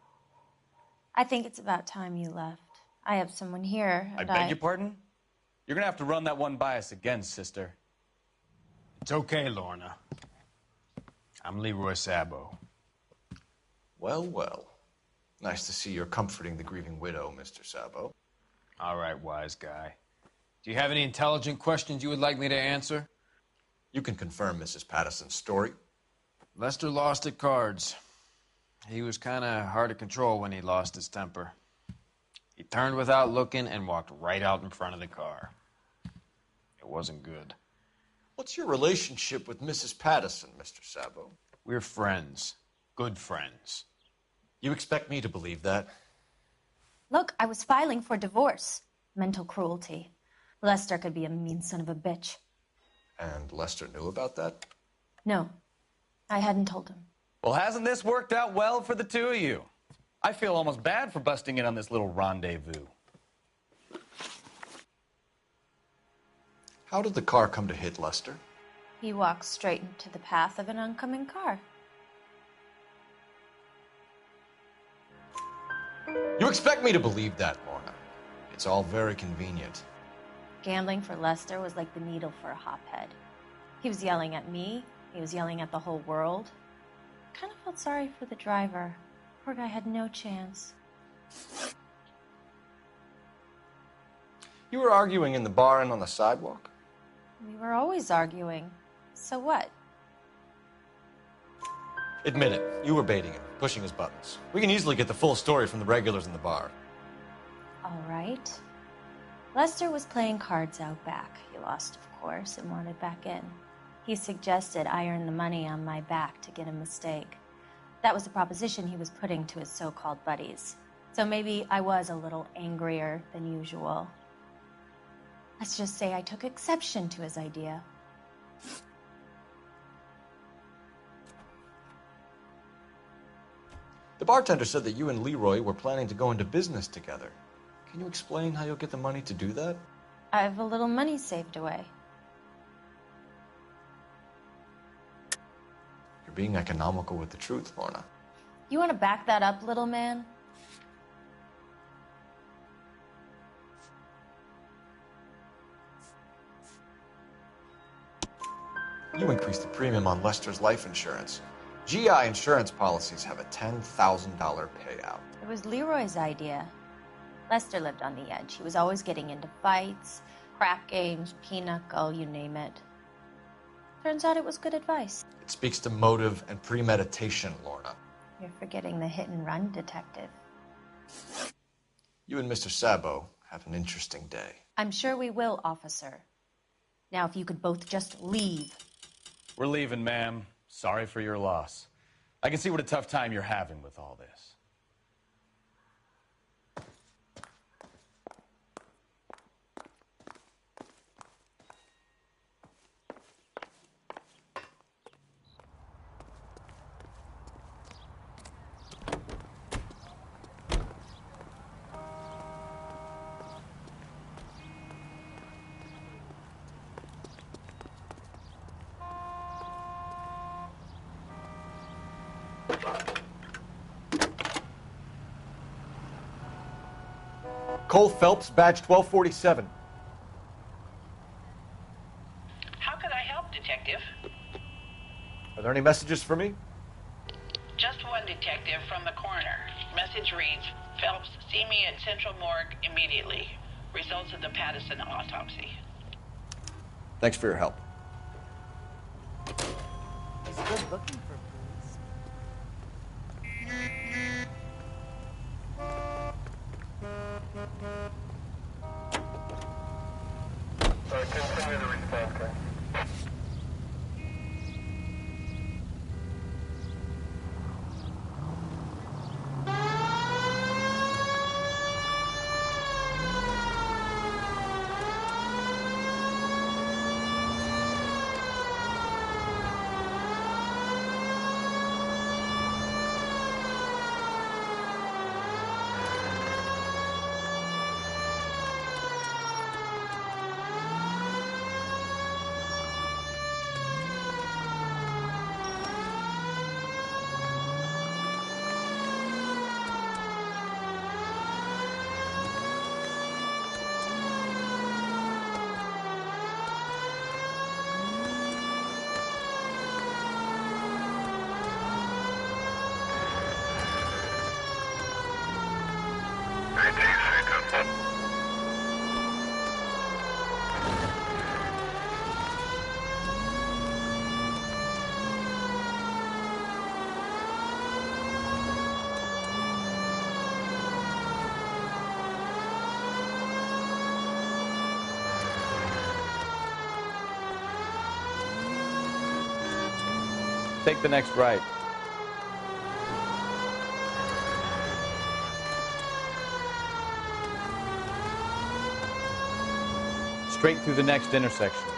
I think it's about time you left. I have someone here, I and beg your pardon? You're gonna have to run that one by us again, sister. It's okay, Lorna. I'm Leroy Sabo. Well, well. Nice to see you're comforting the grieving widow, Mr. Sabo. All right, wise guy. Do you have any intelligent questions you would like me to answer? You can confirm Mrs. Patterson's story. Lester lost at cards. He was kind of hard to control when he lost his temper. He turned without looking and walked right out in front of the car. It wasn't good. What's your relationship with Mrs. Patterson, Mr. Sabo? We're friends. Good friends. You expect me to believe that? Look, I was filing for divorce. Mental cruelty. Lester could be a mean son of a bitch. And Lester knew about that? No, I hadn't told him. Well, hasn't this worked out well for the two of you? I feel almost bad for busting in on this little rendezvous. How did the car come to hit Lester? He walked straight into the path of an oncoming car. You expect me to believe that, Lorna. It's all very convenient. Gambling for Lester was like the needle for a hophead. He was yelling at me. He was yelling at the whole world. I kind of felt sorry for the driver. Poor guy had no chance. You were arguing in the bar and on the sidewalk? We were always arguing. So what? Admit it. You were baiting him, pushing his buttons. We can easily get the full story from the regulars in the bar. All right. Lester was playing cards out back. He lost, of course, and wanted back in. He suggested I earn the money on my back to get a mistake. That was the proposition he was putting to his so-called buddies. So maybe I was a little angrier than usual. Let's just say I took exception to his idea. The bartender said that you and Leroy were planning to go into business together. Can you explain how you'll get the money to do that? I have a little money saved away. You're being economical with the truth, Lorna. You want to back that up, little man? You increased the premium on Lester's life insurance. GI insurance policies have a $10,000 payout. It was Leroy's idea. Lester lived on the edge. He was always getting into fights, crack games, pinochle, you name it. Turns out it was good advice. It speaks to motive and premeditation, Lorna. You're forgetting the hit-and-run detective. You and Mr. Sabo have an interesting day. I'm sure we will, officer. Now, if you could both just leave. We're leaving, ma'am. Sorry for your loss. I can see what a tough time you're having with all this. Cole Phelps, badge 1247. How can I help, Detective? Are there any messages for me? Just one detective from the coroner. Message reads, Phelps, see me at Central Morgue immediately. Results of the Pattison autopsy. Thanks for your help. He's good looking for police. Continue the response, okay? Take the next right. Straight through the next intersection.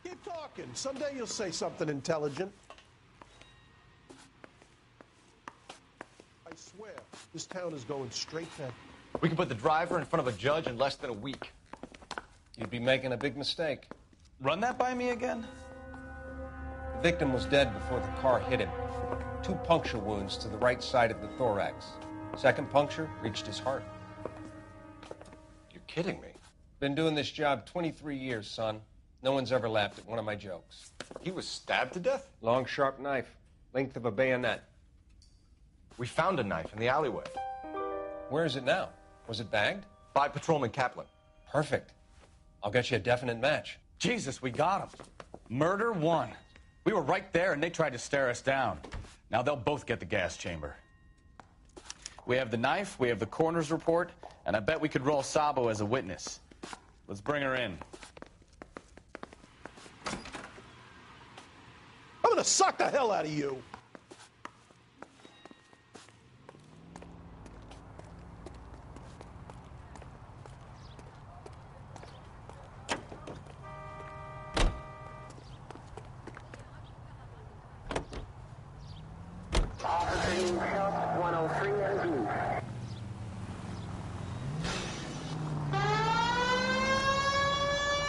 Keep talking. Someday you'll say something intelligent. I swear, this town is going straight to... We can put the driver in front of a judge in less than a week. You'd be making a big mistake. Run that by me again? The victim was dead before the car hit him. 2 puncture wounds to the right side of the thorax. Second puncture reached his heart. You're kidding me. Been doing this job 23 years, son. No one's ever laughed at one of my jokes. He was stabbed to death? Long, sharp knife. Length of a bayonet. We found a knife in the alleyway. Where is it now? Was it bagged? By Patrolman Kaplan. Perfect. I'll get you a definite match. Jesus, we got him. Murder one. We were right there and they tried to stare us down. Now they'll both get the gas chamber. We have the knife, we have the coroner's report, and I bet we could roll Sabo as a witness. Let's bring her in. I'm gonna suck the hell out of you.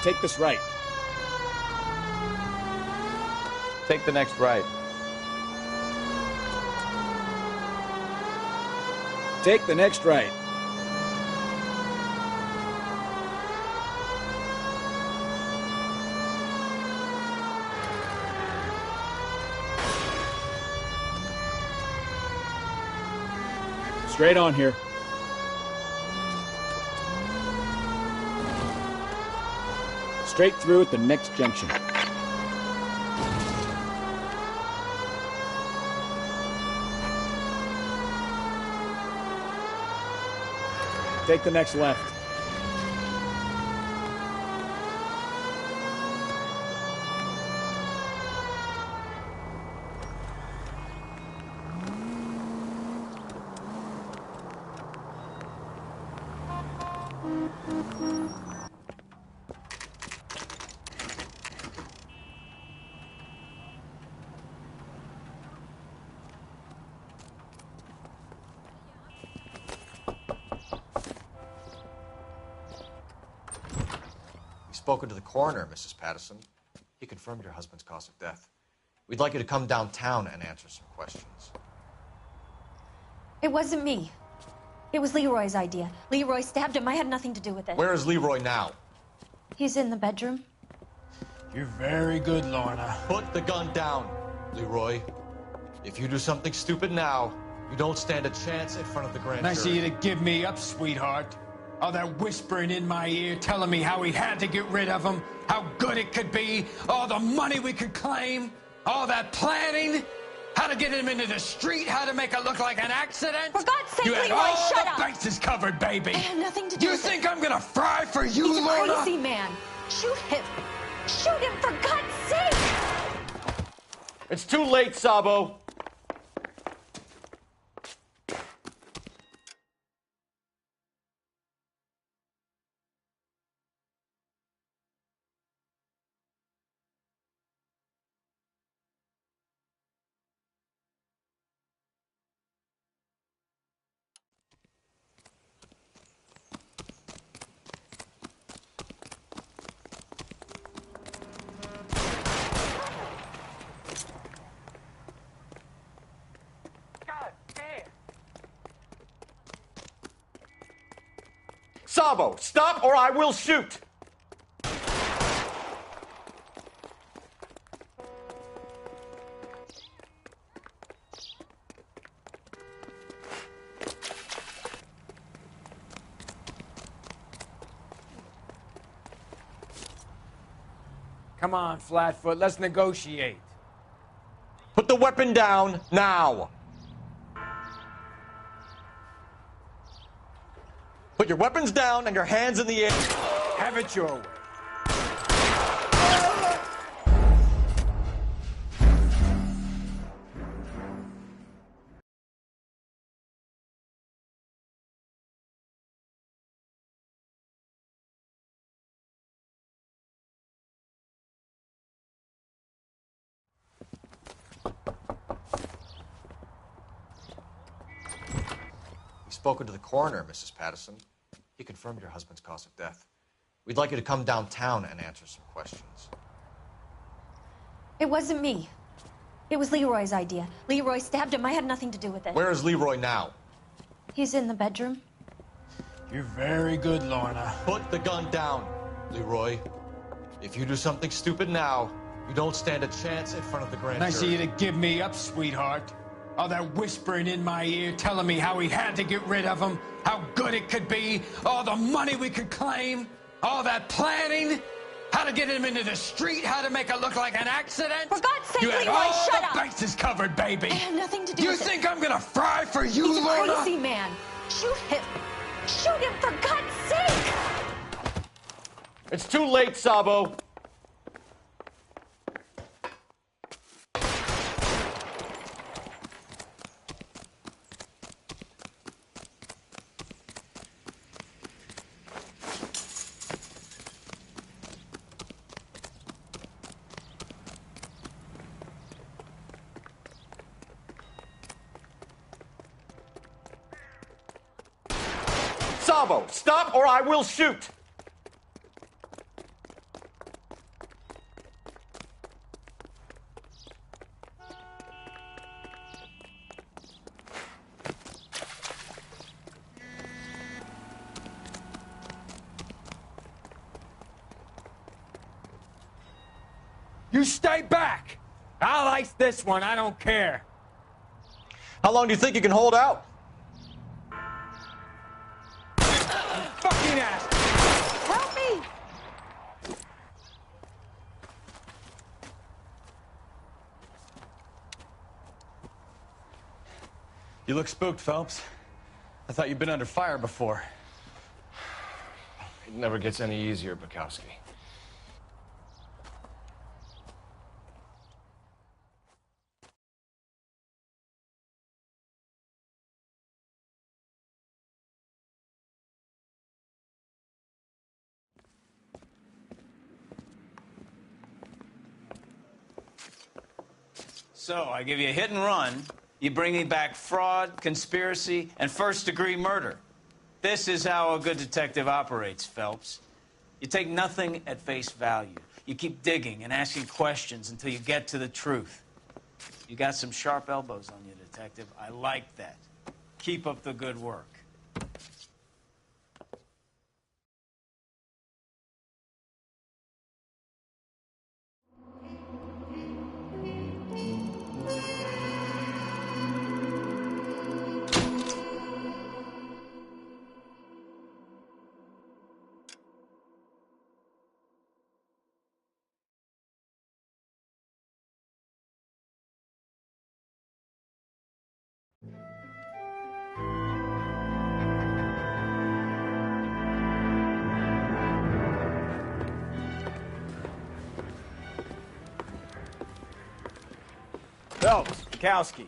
Take this right. Take the next right. Take the next right. Straight on here. Straight through at the next junction. Take the next left. Spoken to the coroner, Mrs. Patterson. He confirmed your husband's cause of death. We'd like you to come downtown and answer some questions. It wasn't me. It was Leroy's idea. Leroy stabbed him. I had nothing to do with it. Where is Leroy now? He's in the bedroom. You're very good, Lorna. Put the gun down, Leroy. If you do something stupid now, you don't stand a chance in front of the grand Nice of jury. you to give me up, sweetheart. All that whispering in my ear, telling me how we had to get rid of him, how good it could be, all the money we could claim, all that planning, how to get him into the street, how to make it look like an accident. For God's sake, you had Leroy, all shut the up. bases covered, baby. I had nothing to do You with think it. I'm gonna fry for you, He's a Lorna? crazy man. Shoot him. Shoot him, for God's sake. It's too late, Sabo. Sabo, stop or I will shoot! Come on, Flatfoot, let's negotiate. Put the weapon down, now! Put your weapons down and your hands in the air. Have it your way. You've spoken to the coroner, Mrs. Patterson. He confirmed your husband's cause of death. We'd like you to come downtown and answer some questions. It wasn't me. It was Leroy's idea. Leroy stabbed him. I had nothing to do with it. Where is Leroy now? He's in the bedroom. You're very good, Lorna. Put the gun down, Leroy. If you do something stupid now, you don't stand a chance in front of the grand Nice of jury. you to give me up, sweetheart. All that whispering in my ear, telling me how we had to get rid of him, how good it could be, all the money we could claim, all that planning, How to get him into the street, how to make it look like an accident. For God's sake, you had Leroy, all shut the up! bases covered, baby. I have nothing to do You with it. think I'm gonna fry for you, He's a Lorna? crazy man. Shoot him. Shoot him, for God's sake! It's too late, Sabo. Sabo, stop or I will shoot! You stay back. I'll ice this one, I don't care. How long do you think you can hold out? Fucking ass. Help me! You look spooked, Phelps. I thought you'd been under fire before. It never gets any easier, Bukowski. So, I give you a hit and run. You bring me back fraud, conspiracy, and first-degree murder. This is how a good detective operates, Phelps. You take nothing at face value. You keep digging and asking questions until you get to the truth. You got some sharp elbows on you, detective. I like that. Keep up the good work. Phelps, Bukowski.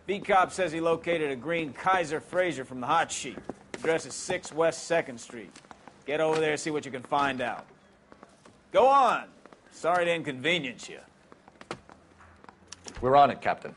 Beat cop says he located a green Kaiser Fraser from the hot sheet. Address is 6 West 2nd Street. Get over there, see what you can find out. Go on. Sorry to inconvenience you. We're on it, Captain.